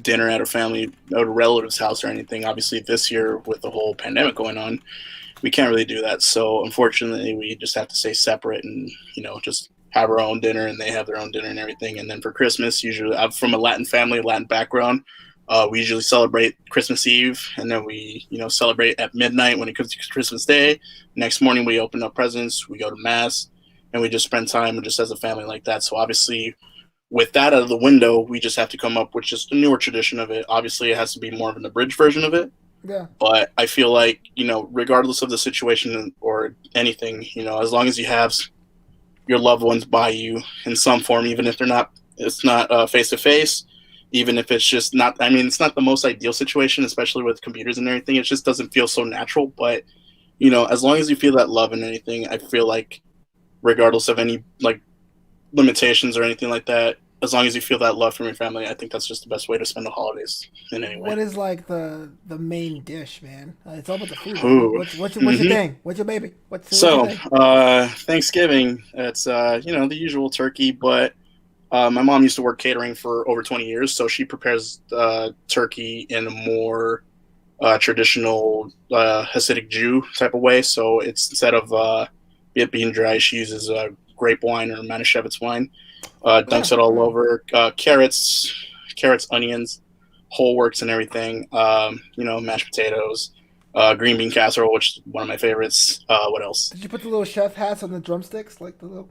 dinner at a family, at a relative's house or anything. Obviously, this year with the whole pandemic going on, we can't really do that. So unfortunately, we just have to stay separate and just have our own dinner, and they have their own dinner and everything. And then for Christmas, usually I'm from a Latin family, Latin background. We usually celebrate Christmas Eve, and then we celebrate at midnight when it comes to Christmas Day. Next morning, we open up presents, we go to mass, and we just spend time just as a family like that. So obviously, with that out of the window, we just have to come up with just a newer tradition of it. Obviously, it has to be more of an abridged version of it. Yeah. But I feel like, regardless of the situation or anything, as long as you have your loved ones by you in some form, even if it's not face to face, even if it's just not, I mean, it's not the most ideal situation, especially with computers and everything. It just doesn't feel so natural. But, as long as you feel that love and anything, I feel like regardless of any like limitations or anything like that, as long as you feel that love from your family, I think that's just the best way to spend the holidays in any way. What is like the main dish, man? It's all about the food, man. Ooh. What's your Hmm. thing? What's your baby? What's your So, thing? Thanksgiving, it's, the usual turkey, but my mom used to work catering for over 20 years, so she prepares turkey in a more traditional Hasidic Jew type of way. So it's instead of it being dry, she uses grape wine or Manischewitz wine, Yeah, dunks it all yeah. over, carrots, onions, whole works and everything, mashed potatoes, green bean casserole, which is one of my favorites. What else? Did you put the little chef hats on the drumsticks, like the little...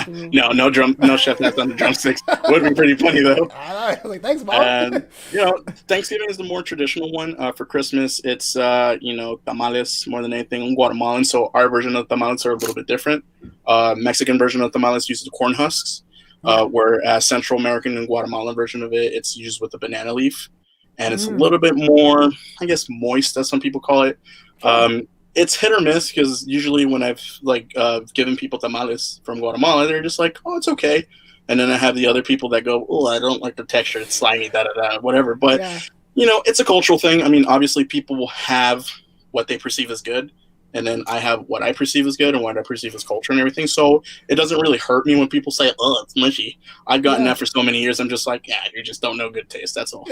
No, no chef nuts on the drumsticks. Would be pretty funny though. I was like, thanks, mom. And Thanksgiving is the more traditional one. For Christmas, it's tamales more than anything. Guatemalan, so our version of tamales are a little bit different. Mexican version of tamales uses corn husks, Yeah. whereas Central American and Guatemalan version of it, it's used with a banana leaf, and it's a Mm, little bit more, I guess, moist, as some people call it. sure. It's hit or miss because usually when I've given people tamales from Guatemala, they're just like, "Oh, it's okay," and then I have the other people that go, "Oh, I don't like the texture; it's slimy, da da da, whatever." But Yeah. it's a cultural thing. I mean, obviously, people will have what they perceive as good, and then I have what I perceive as good and what I perceive as culture and everything. So it doesn't really hurt me when people say, "Oh, it's mushy." I've gotten Yeah. that for so many years. I'm just like, "Yeah, you just don't know good taste." That's all.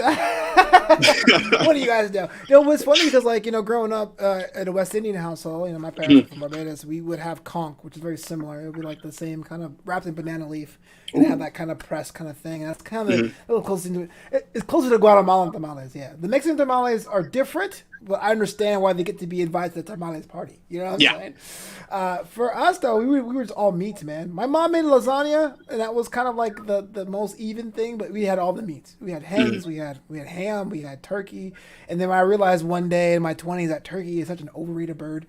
What do you guys do? What's funny because, like, growing up at a West Indian household, my parents were from Barbados. We would have conch, which is very similar. It would be like the same kind of wrapped in banana leaf and have that kind of pressed kind of thing. And that's kind of a little closer to it. It's closer to Guatemalan tamales. Yeah, the Mexican tamales are different, but I understand why they get to be invited to the tamales party. You know what I'm Yeah. saying? For us though, we were just all meats, man. My mom made lasagna, and that was kind of like the most even thing. But we had all the meats. We had hens, we had ham, we had turkey, and then I realized one day in my 20s that turkey is such an overrated bird.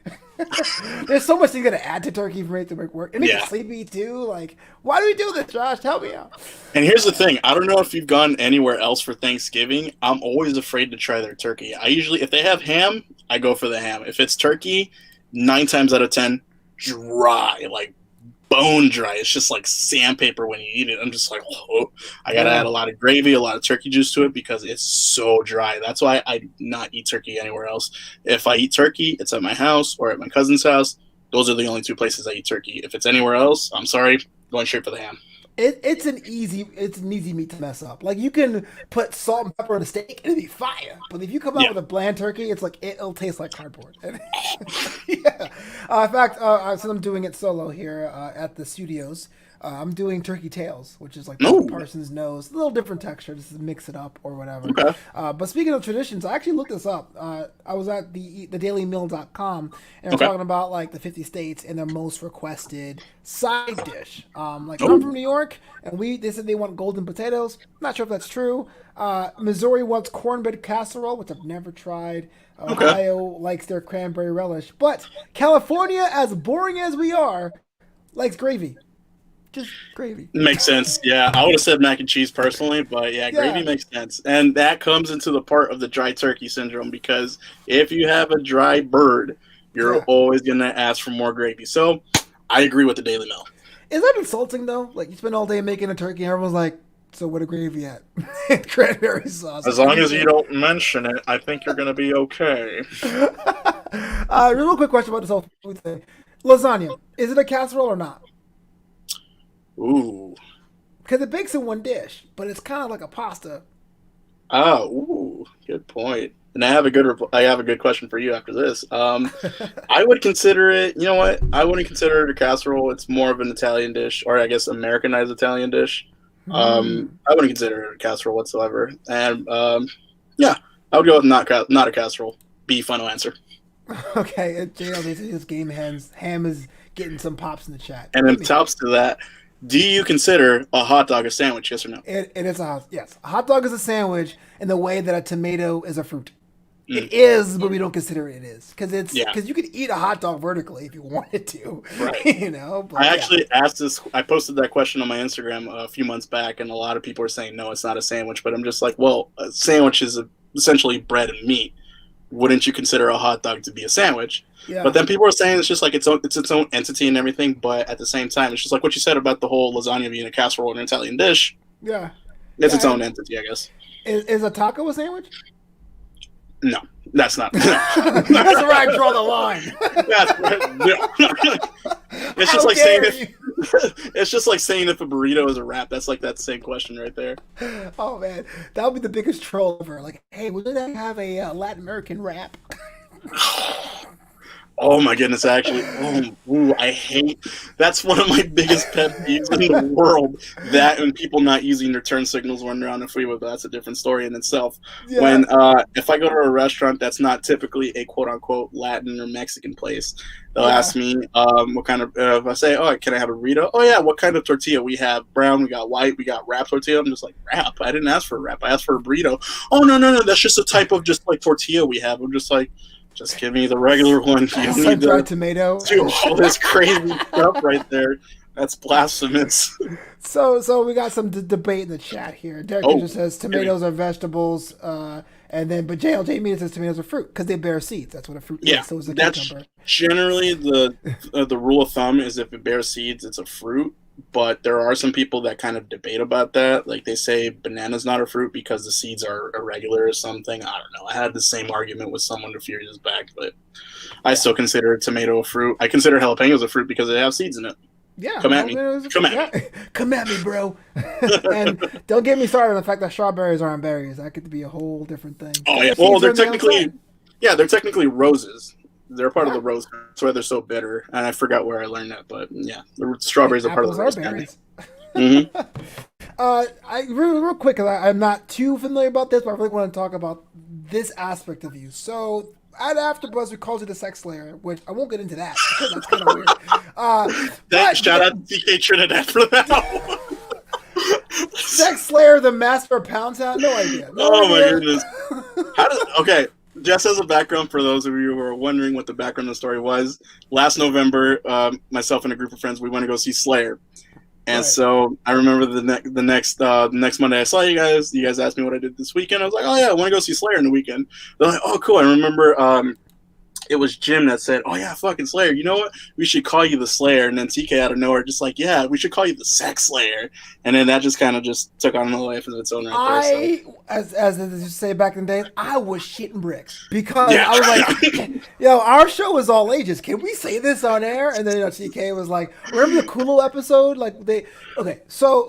There's so much you got to add to turkey for it to make work. It makes you Yeah. sleepy too. Like, why do we do this, Josh? Help me out. And here's the thing. I don't know if you've gone anywhere else for Thanksgiving. I'm always afraid to try their turkey. I usually, if they have ham, I go for the ham. If it's turkey, 9 times out of 10, dry, like bone dry. It's just like sandpaper when you eat it. I'm just like, oh, I got to add Yeah. a lot of gravy, a lot of turkey juice to it because it's so dry. That's why I do not eat turkey anywhere else. If I eat turkey, it's at my house or at my cousin's house. Those are the only two places I eat turkey. If it's anywhere else, I'm sorry, going straight for the ham. It's an easy meat to mess up. Like you can put salt and pepper on a steak and it'd be fire. But if you come out Yeah. with a bland turkey, it's like it'll taste like cardboard. Yeah. In fact, since I'm doing it solo here at the studios, I'm doing turkey tails, which is like the No. parson's nose, a little different texture, just to mix it up or whatever. Okay. But speaking of traditions, I actually looked this up. I was at thedailymeal.com and they're Okay. talking about like the 50 states and their most requested side dish. Like I'm from Oh. New York, and they said they want golden potatoes. Not sure if that's true. Missouri wants cornbread casserole, which I've never tried. Okay. Ohio likes their cranberry relish, but California, as boring as we are, likes gravy. Just gravy. Makes sense. Yeah, I would have said mac and cheese personally, but yeah, Yeah. gravy makes sense. And that comes into the part of the dry turkey syndrome because if you have a dry bird, you're Yeah. always going to ask for more gravy. So I agree with the Daily Mail. Is that insulting though? Like you spend all day making a turkey, and everyone's like, "So what a gravy at?" Cranberry sauce. As long as you don't mention it, I think you're going to be okay. Real quick question about this whole food thing: lasagna. Is it a casserole or not? Ooh. Because it bakes in one dish, but it's kind of like a pasta. Oh, ooh, good point. And I have a good question for you after this. I would consider it. You know what? I wouldn't consider it a casserole. It's more of an Italian dish, or I guess Americanized Italian dish. Hmm. I wouldn't consider it a casserole whatsoever. And yeah, I would go with not a casserole. B, final answer. Okay, JL, this game ham is getting some pops in the chat. And then Hit me. tops to that, do you consider a hot dog a sandwich? Yes or no? It is yes. A hot dog is a sandwich in the way that a tomato is a fruit. Mm, It is, but we don't consider it is yeah, because you could eat a hot dog vertically if you wanted to, right. you know. But I yeah, actually asked this. I posted that question on my Instagram a few months back, and a lot of people are saying no, it's not a sandwich. But I'm just like, well, a sandwich is essentially bread and meat. Wouldn't you consider a hot dog to be a sandwich? yeah, But then people are saying it's just like it's its own entity and everything. But at the same time, it's just like what you said about the whole lasagna being a casserole and an Italian dish. yeah, It's its yeah. own entity, I guess. Is a taco a sandwich? No, that's not. No. That's where I draw the line. That's no. It's How just like saying dare if you? it's just like saying if a burrito is a wrap. That's like that same question right there. Oh man, that would be the biggest troll ever. Like, hey, would I have a Latin American rap? Oh my goodness, actually. I hate that's one of my biggest pet peeves in the world. That and people not using their turn signals when they're on the freeway, but that's a different story in itself. Yeah, When if I go to a restaurant that's not typically a quote unquote Latin or Mexican place, they'll yeah. ask me what kind of if I say, oh, can I have a burrito? Oh yeah, what kind of tortilla? We have brown, we got white, we got wrap tortilla. I'm just like, wrap? I didn't ask for a wrap. I asked for a burrito. Oh no, that's just a type of just like tortilla we have. I'm just like, just give me the regular one. You don't need Sun-dried to tomato. do all this crazy stuff right there. That's blasphemous. So we got some debate in the chat here. Derek Oh, just says tomatoes are vegetables, and then but JLJ Media says tomatoes are fruit because they bear seeds. That's what a fruit yeah, is. So is a that's cucumber. generally the rule of thumb is if it bears seeds, it's a fruit. But there are some people that kind of debate about that. Like they say banana's not a fruit because the seeds are irregular or something. I don't know. I had the same argument with someone a few years back, but I still consider a tomato a fruit. I consider jalapenos a fruit because they have seeds in it. Yeah, Come at me. Come at me. Come at me, bro. And don't get me started on the fact that strawberries aren't berries. That could be a whole different thing. Oh yeah. The Well, seeds are they're on the technically outside. they're technically roses. They're part of Yeah. the rose. That's why they're so bitter. And I forgot where I learned that, but yeah, the strawberries are part of Apples the are rose family. berries. Mm-hmm. Real quick, because I'm not too familiar about this, but I really want to talk about this aspect of you. So, at AfterBuzz, we called you the sex slayer, which I won't get into that because that's kind of weird. Thanks. Shout out to TK Trinidad for that. Sex slayer, the master of Pound Town? No idea. No Oh my idea. goodness. Okay, just as a background for those of you who are wondering what the background of the story was, last November, myself and a group of friends, we went to go see Slayer. And Right. so I remember the next Monday I saw you guys. You guys asked me what I did this weekend. I was like, oh yeah, I want to go see Slayer in the weekend. They're like, oh cool. I remember it was Jim that said, "Oh yeah, fucking Slayer. You know what? We should call you the Slayer." And then TK out of nowhere, just like, "Yeah, we should call you the Sex Slayer." And then that just kind of just took on a life of its own right there. So As you say back in the days, I was shitting bricks because yeah, I was like, our show is all ages. Can we say this on air? And then TK was like, remember the Kulo episode? So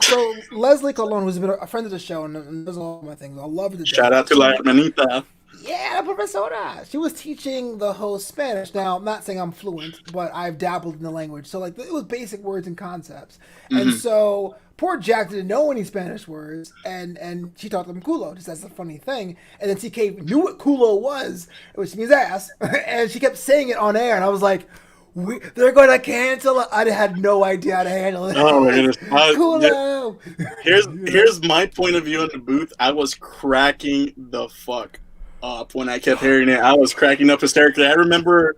Leslie Colon, who's been a friend of the show and does all my things, I love her to death. Shout out to La Hermanita. Yeah, professora. She was teaching the host Spanish. Now, I'm not saying I'm fluent, but I've dabbled in the language. So, it was basic words and concepts. And so, poor Jack didn't know any Spanish words, and she taught them culo, just as a funny thing. And then TK knew what culo was, which means ass, and she kept saying it on air, and I was like, they're going to cancel it. I had no idea how to handle it. Oh my goodness. Culo. Here's my point of view in the booth. I was cracking the fuck up when I kept hearing it. I was cracking up hysterically. I remember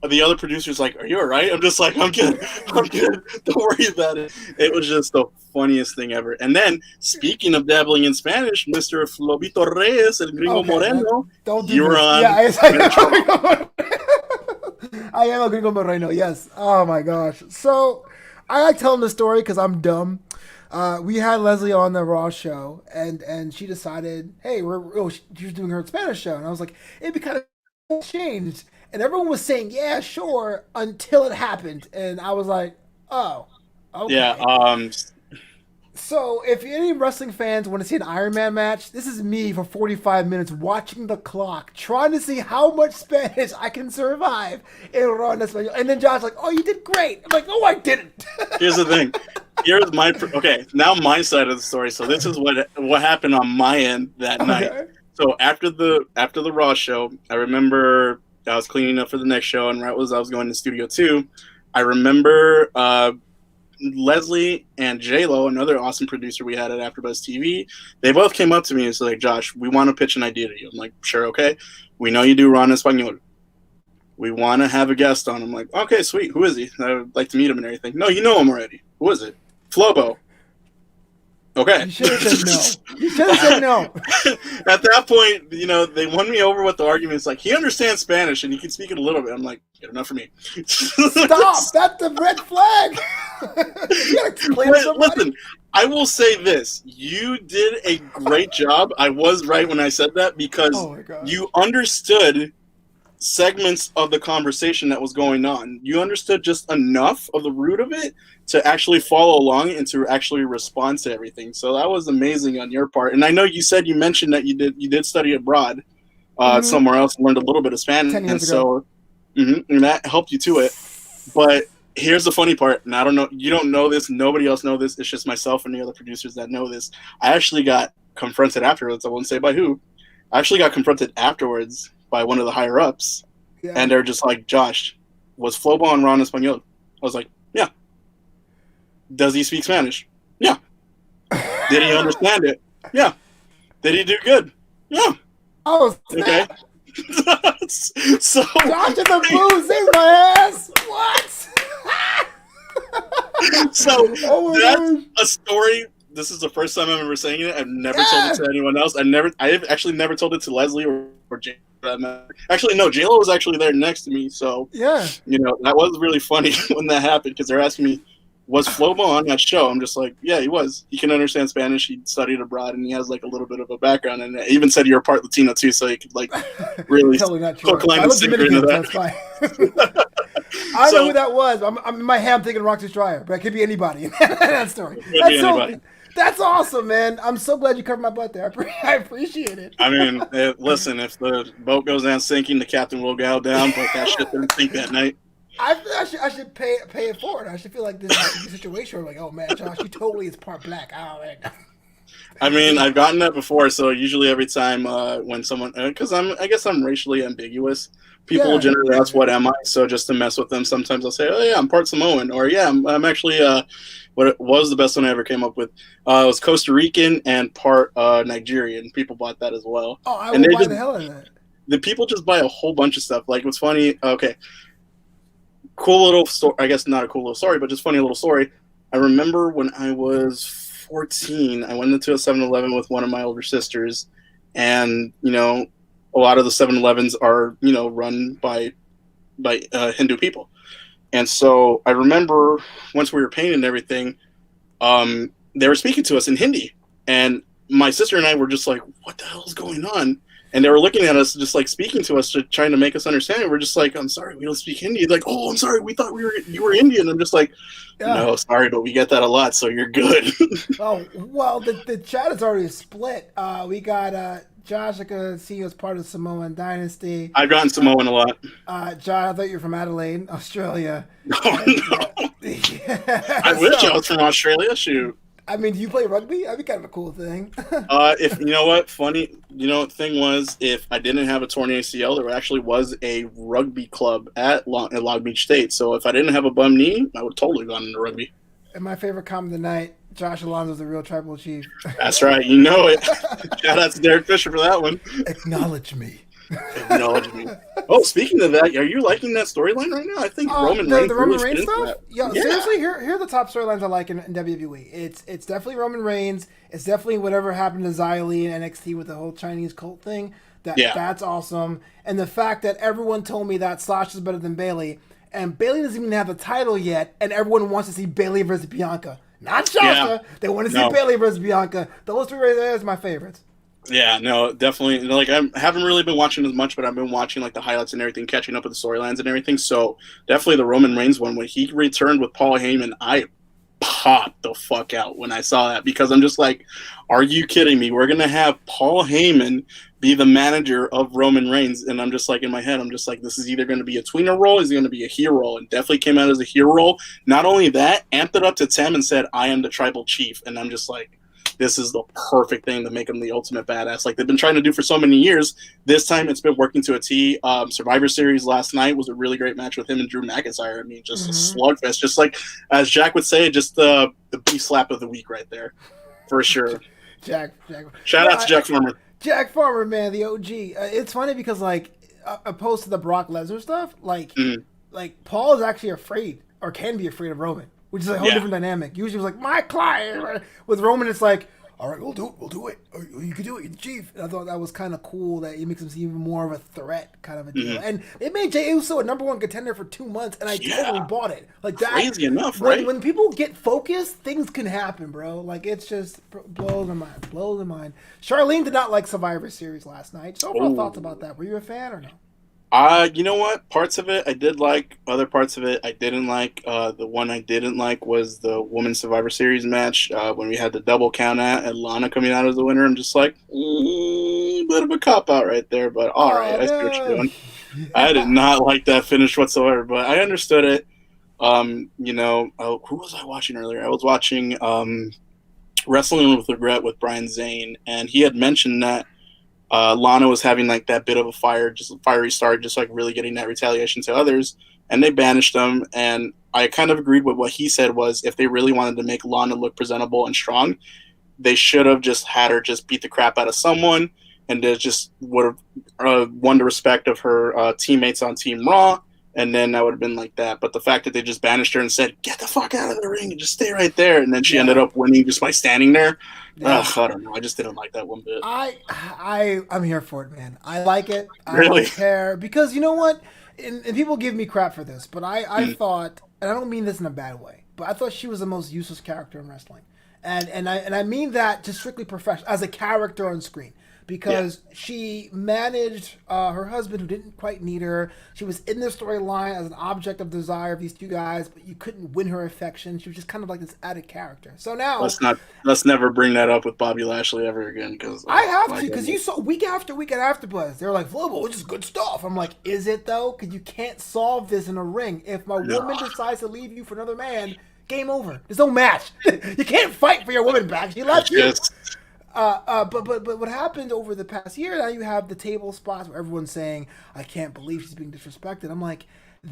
the other producers like, "Are you all right?" I'm just like, "I'm good. I'm good. Don't worry about it." It was just the funniest thing ever. And then, speaking of dabbling in Spanish, Mr. Flobito Reyes, El Gringo Moreno, don't do you're this. on. Yeah, I am a Gringo Moreno, yes. Oh my gosh. So, I like telling the story because I'm dumb. We had Leslie on the Raw show, and she decided, hey, she was doing her Spanish show, and I was like, it'd be kind of changed, and everyone was saying, yeah, sure, until it happened, and I was like, oh, okay. Yeah. So, if any wrestling fans want to see an Iron Man match, this is me for 45 minutes watching the clock, trying to see how much Spanish I can survive in Raw and Espanol. And then Josh's like, oh, you did great. I'm like, no, I didn't. Here's the thing. Here's now my side of the story. So this is what happened on my end that night. So after the Raw show, I remember I was cleaning up for the next show, and right as I was going to Studio 2, I remember Leslie and J-Lo, another awesome producer we had at AfterBuzz TV, they both came up to me and said, like, Josh, we want to pitch an idea to you. I'm like, sure, okay. We know you do Raw en Español. We want to have a guest on. I'm like, okay, sweet. Who is he? I would like to meet him and everything. No, you know him already. Who is it? Flobo. Okay. You should have said no. You should have said no. At that point, they won me over with the arguments. Like, he understands Spanish and he can speak it a little bit. I'm like, good enough for me. Stop! That's the red flag. You gotta explain to somebody. Listen, I will say this: you did a great job. I was right when I said that because you understood segments of the conversation that was going on. You understood just enough of the root of it to actually follow along and to actually respond to everything. So that was amazing on your part. And I know you mentioned that you did study abroad somewhere else and learned a little bit of Spanish, 10 years ago. And that helped you to it. But here's the funny part, and I don't know, you don't know this, nobody else knows this, it's just myself and the other producers that know this. I actually got confronted afterwards. I won't say by who. I actually got confronted afterwards by one of the higher ups, and they're just like, Josh, was Flobo on Raw en Español? I was like, yeah. Does he speak Spanish? Yeah. Did he understand it? Yeah. Did he do good? Yeah. Oh, okay. So Josh is a booze, my ass. What? So that's a story. This is the first time I'm ever saying it. I've never told it to anyone else. I've actually never told it to Leslie or J. Actually, no, J-Lo was actually there next to me. So that was really funny when that happened because they're asking me, was Flobo on that show? I'm just like, yeah, he was. He can understand Spanish. He studied abroad, and he has like a little bit of a background. And he even said you're part Latino too, so he could like really hook, line, and sinker into that. That's fine. I know who that was. I'm in my head thinking Roxy Stryer, but it could be anybody in that story. That's awesome, man. I'm so glad you covered my butt there. I appreciate it. I mean, listen, if the boat goes down sinking, the captain will go down, but that shit didn't sink that night. I should pay it forward. I should feel like this is a situation where like, oh man, Josh, you totally is part black. Oh man. I mean, I've gotten that before. So usually every time when someone, because I guess I'm racially ambiguous. People will generally ask, "What am I?" So just to mess with them, sometimes I'll say, "Oh yeah, I'm part Samoan," or "Yeah, I'm actually what was the best one I ever came up with? It was Costa Rican and part Nigerian." People bought that as well. Oh, I would buy the hell out of that. The people just buy a whole bunch of stuff. Like, what's funny? Okay, cool little story. I guess not a cool little story, but just funny little story. I remember when I was 14, I went into a 7-Eleven with one of my older sisters, and a lot of the 7-Elevens are, run by Hindu people. And so I remember once we were painting and everything, they were speaking to us in Hindi, and my sister and I were just like, "What the hell is going on?" And they were looking at us, just like speaking to us, trying to make us understand. And we're just like, "I'm sorry, we don't speak Hindi." Like, "Oh, I'm sorry, we thought you were Indian." I'm just like, Yeah. "No, sorry, but we get that a lot, so you're good." Oh well, the chat is already split. We got Josh, I could see you as part of the Samoan dynasty. I've gotten Samoan a lot. Josh, I thought you were from Adelaide, Australia. Oh, And, no. yeah, I wish so, I was from Australia. Shoot. I mean, do you play rugby? That'd be kind of a cool thing. If you know what, funny, thing was, if I didn't have a torn ACL, there actually was a rugby club at Long Beach State. So if I didn't have a bum knee, I would totally gone into rugby. And my favorite comment of the night, Josh Alonzo's the real tribal chief. That's right, you know it. Shout out to Derek Fisher for that one. Acknowledge me. Acknowledge me. Oh, speaking of that, are you liking that storyline right now? I think Roman Reigns. The Roman really Reigns fit into stuff? that. Yeah, seriously, here are the top storylines I like in WWE. It's definitely Roman Reigns. It's definitely whatever happened to Xia Li in NXT with the whole Chinese cult thing. That's awesome. And the fact that everyone told me that Sasha's better than Bayley, and Bayley doesn't even have the title yet, and everyone wants to see Bayley versus Bianca. Not Sasha. Yeah. They want to see Bayley versus Bianca. Those three right there is my favorites. Yeah, no, definitely. Like, I haven't really been watching as much, but I've been watching like the highlights and everything, catching up with the storylines and everything. So definitely the Roman Reigns one, when he returned with Paul Heyman, I popped the fuck out when I saw that, because I'm just like, are you kidding me? We're gonna have Paul Heyman be the manager of Roman Reigns, and I'm just like, in my head, I'm just like, this is either going to be a tweener role, is it going to be a heel role? And definitely came out as a heel role. Not only that, amped it up to 10 and said, I am the tribal chief, and I'm just like, this is the perfect thing to make him the ultimate badass, like they've been trying to do for so many years. This time it's been working to a T. Survivor Series last night was a really great match with him and Drew McIntyre. I mean, just a slugfest, just like, as Jack would say, just the B slap of the week right there, for sure. Jack. Shout out to Jack Farmer. Jack Farmer, man, the OG. It's funny because, like, opposed to the Brock Lesnar stuff, like Paul is actually afraid, or can be afraid of Roman, which is a whole different dynamic. Usually it was like, my client. With Roman, it's like, all right, we'll do it. Or, you can do it, you're the chief. And I thought that was kind of cool that it makes him seem even more of a threat kind of a deal. And it made Jey Uso a #1 contender for 2 months, and I totally bought it. Like that, crazy enough, right? When people get focused, things can happen, bro. Like, it's just blows my mind. Charlene did not like Survivor Series last night. So overall thoughts about that? Were you a fan or no? You know what? Parts of it I did like. Other parts of it I didn't like. The one I didn't like was the Women's Survivor Series match when we had the double count at and Lana coming out as the winner. I'm just like, bit of a cop out right there. But all right, I see what you're doing. I did not like that finish whatsoever, but I understood it. Who was I watching earlier? I was watching Wrestling with Regret with Brian Zane, and he had mentioned that Lana was having like that bit of a fiery start, just like really getting that retaliation to others, and they banished them. And I kind of agreed with what he said was, if they really wanted to make Lana look presentable and strong, they should have just had her just beat the crap out of someone, and they just would have won the respect of her teammates on Team Raw, and then that would have been like that. But the fact that they just banished her and said, get the fuck out of the ring and just stay right there, and then she ended up winning just by standing there. I don't know. I just didn't like that one bit. I'm here for it, man. I like it. I really? don't care. Because you know what? And people give me crap for this, but I thought, and I don't mean this in a bad way, but I thought she was the most useless character in wrestling. And I mean that just strictly professional, as a character on screen. Because she managed her husband who didn't quite need her. She was in the storyline as an object of desire of these two guys, but you couldn't win her affection. She was just kind of like this added character. So now let's never bring that up with Bobby Lashley ever again, because I have to, because you saw week after week at AfterBuzz, they were like, Flobo, it's just good stuff. I'm like, is it though? Because you can't solve this in a ring. If my woman decides to leave you for another man, game over. There's no match. You can't fight for your woman back. She left you. But what happened over the past year, now you have the table spots where everyone's saying, I can't believe she's being disrespected. I'm like,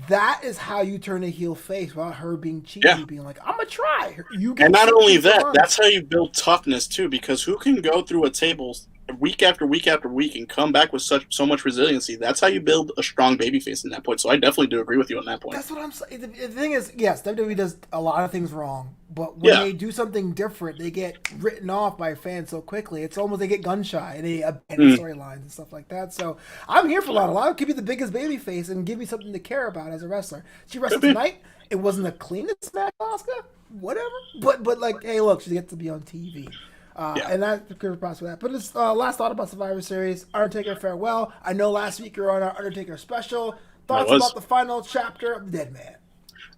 that is how you turn a heel face without her being cheesy, being like, I'm going to try. And not only that, that's how you build toughness too, because who can go through a table week after week after week and come back with so much resiliency. That's how you build a strong babyface in that point. So I definitely do agree with you on that point. That's what I'm saying. The thing is, yes, WWE does a lot of things wrong, but when Yeah. they do something different, they get written off by fans so quickly. It's almost they get gun shy and they abandon storylines and stuff like that. So I'm here for a lot. A lot could be the biggest babyface and give me something to care about as a wrestler. She wrestled tonight. It wasn't the cleanest match, Oscar. Whatever, but like, hey, look, she gets to be on TV. And that's good props for that. But it's last thought about Survivor Series. Undertaker farewell. I know last week you were on our Undertaker special. Thoughts about the final chapter of the Dead Man?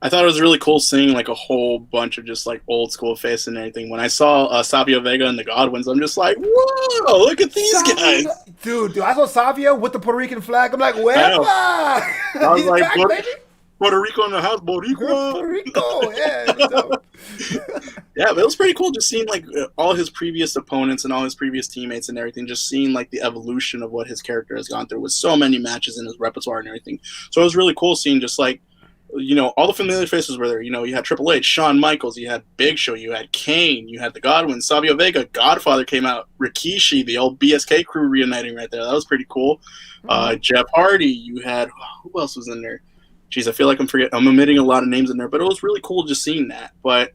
I thought it was really cool seeing like a whole bunch of just like old school faces and everything. When I saw Savio Vega and the Godwins, I'm just like, whoa, look at these guys. Dude, I saw Savio with the Puerto Rican flag. I'm like, where? I was like, back, baby. Puerto Rico in the house, Boricua. Puerto Rico, yeah. Yeah, but it was pretty cool just seeing like all his previous opponents and all his previous teammates and everything, just seeing like the evolution of what his character has gone through with so many matches in his repertoire and everything. So it was really cool seeing just like, you know, all the familiar faces were there. You know, you had Triple H, Shawn Michaels, you had Big Show, you had Kane, you had the Godwins, Savio Vega, Godfather came out, Rikishi, the old BSK crew reuniting right there. That was pretty cool. Jeff Hardy, you had, who else was in there? Jeez, I feel like I'm omitting a lot of names in there, but it was really cool just seeing that. But,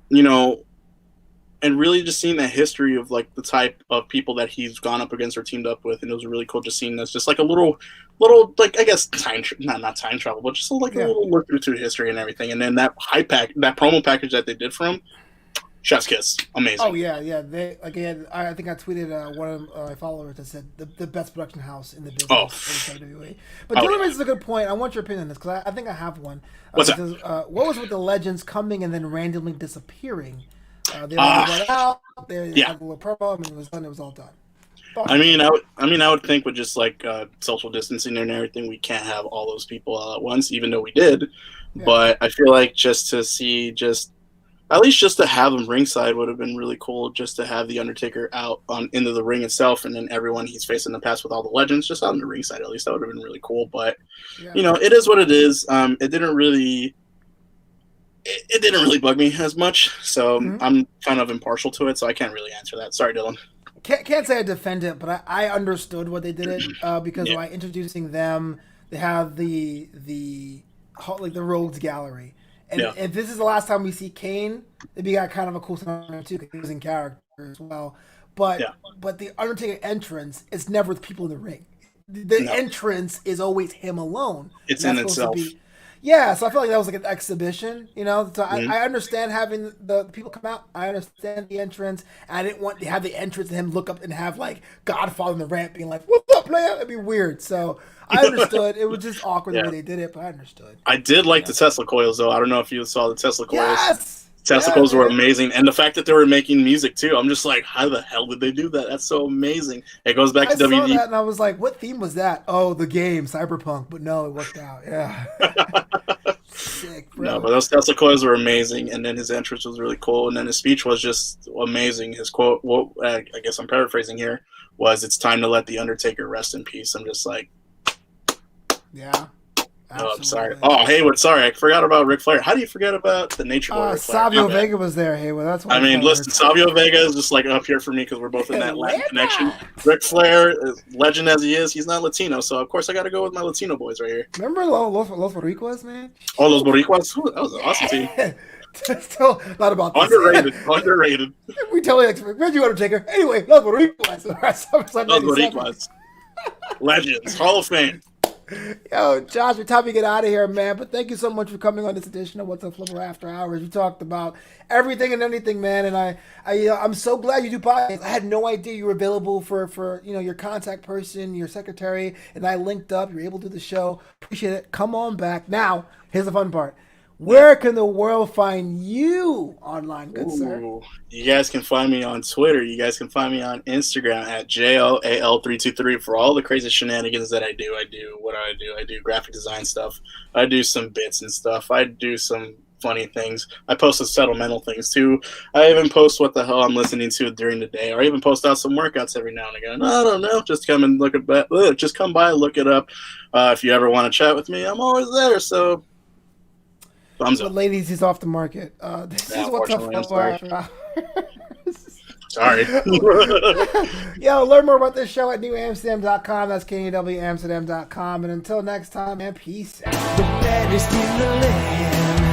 you know, and really just seeing that history of like the type of people that he's gone up against or teamed up with, and it was really cool just seeing this, just like a little like, I guess not time travel, but just like a little look through history and everything. And then that that promo package that they did for him, chef's kiss, amazing. Oh yeah. They again, I think I tweeted one of my followers that said the best production house in the business in WWE. But Dylan raises a good point. I want your opinion on this because I think I have one. What's that? What was with the legends coming and then randomly disappearing? They went out. They had a little promo. I mean, it was done. It was all done. I would think with just like social distancing and everything, we can't have all those people all at once, even though we did. Yeah. But I feel like just to see, at least just to have him ringside would have been really cool. Just to have the Undertaker out into the ring itself, and then everyone he's faced in the past with all the legends, just out in the ringside. At least that would have been really cool. But you know, it is what it is. It didn't really bug me as much, so I'm kind of impartial to it. So I can't really answer that. Sorry, Dylan. Can't say I defend it, but I understood what they did it because by introducing them, they have the Rogues Gallery, and if this is the last time we see Kane, it'd be kind of a cool scenario too because he was in character as well. But the Undertaker entrance is never with people in the ring. The entrance is always him alone. It's in itself. Yeah, so I feel like that was like an exhibition, you know. So I understand having the people come out. I understand the entrance. I didn't want to have the entrance and him look up and have like Godfather on the ramp being like, "What's up, player?" It'd be weird. So I understood. It was just awkward the way they did it, but I understood. I did like the Tesla coils, though. I don't know if you saw the Tesla coils. Yes. Testicles were amazing, and the fact that they were making music too. I'm just like, how the hell did they do that? That's so amazing. It goes back to WWE. I saw that and I was like, what theme was that? Oh, the game, Cyberpunk. But no, it worked out. Yeah. Sick, bro. No, but those Tesla coils were amazing, and then his entrance was really cool, and then his speech was just amazing. His quote, I guess I'm paraphrasing here, was, "It's time to let the Undertaker rest in peace." I'm just like, yeah. Absolutely. Oh, I'm sorry. Oh, Haywood, sorry. I forgot about Ric Flair. How do you forget about the Nature Boy Ric Flair? Savio Vega was there, Haywood. That's why. I mean, listen, Savio Vega is just like up here for me because we're both in that Latin connection. Ric Flair, legend as he is, he's not Latino, so of course I got to go with my Latino boys right here. Remember Los Boricuas, man? Oh, Los Boricuas? Ooh, that was an awesome team. Still not about this. Underrated. We totally expect. Where'd you Undertaker? Anyway, Los Boricuas. Los Boricuas. Legends. Hall of Fame. Yo, Josh, we're time to get out of here, man. But thank you so much for coming on this edition of What's Up Flobo After Hours. We talked about everything and anything, man. And I'm so glad you do podcasts. I had no idea you were available for your contact person, your secretary, and I linked up. You were able to do the show. Appreciate it. Come on back. Now, here's the fun part. Where can the world find you online, good sir? You guys can find me on Twitter. You guys can find me on Instagram at JOAL323 for all the crazy shenanigans that I do. I do graphic design stuff. I do some bits and stuff. I do some funny things. I post some settlemental things too. I even post what the hell I'm listening to during the day, or even post out some workouts every now and again. I don't know. Just come and look at that. Just come by, look it up. If you ever want to chat with me, I'm always there. So. But ladies, he's off the market. This is What's Up Flobo After Hours. Sorry. Yo, learn more about this show at newamsterdam.com. That's KNWamsterdam.com. And until next time, man, peace out. The bed is still a living.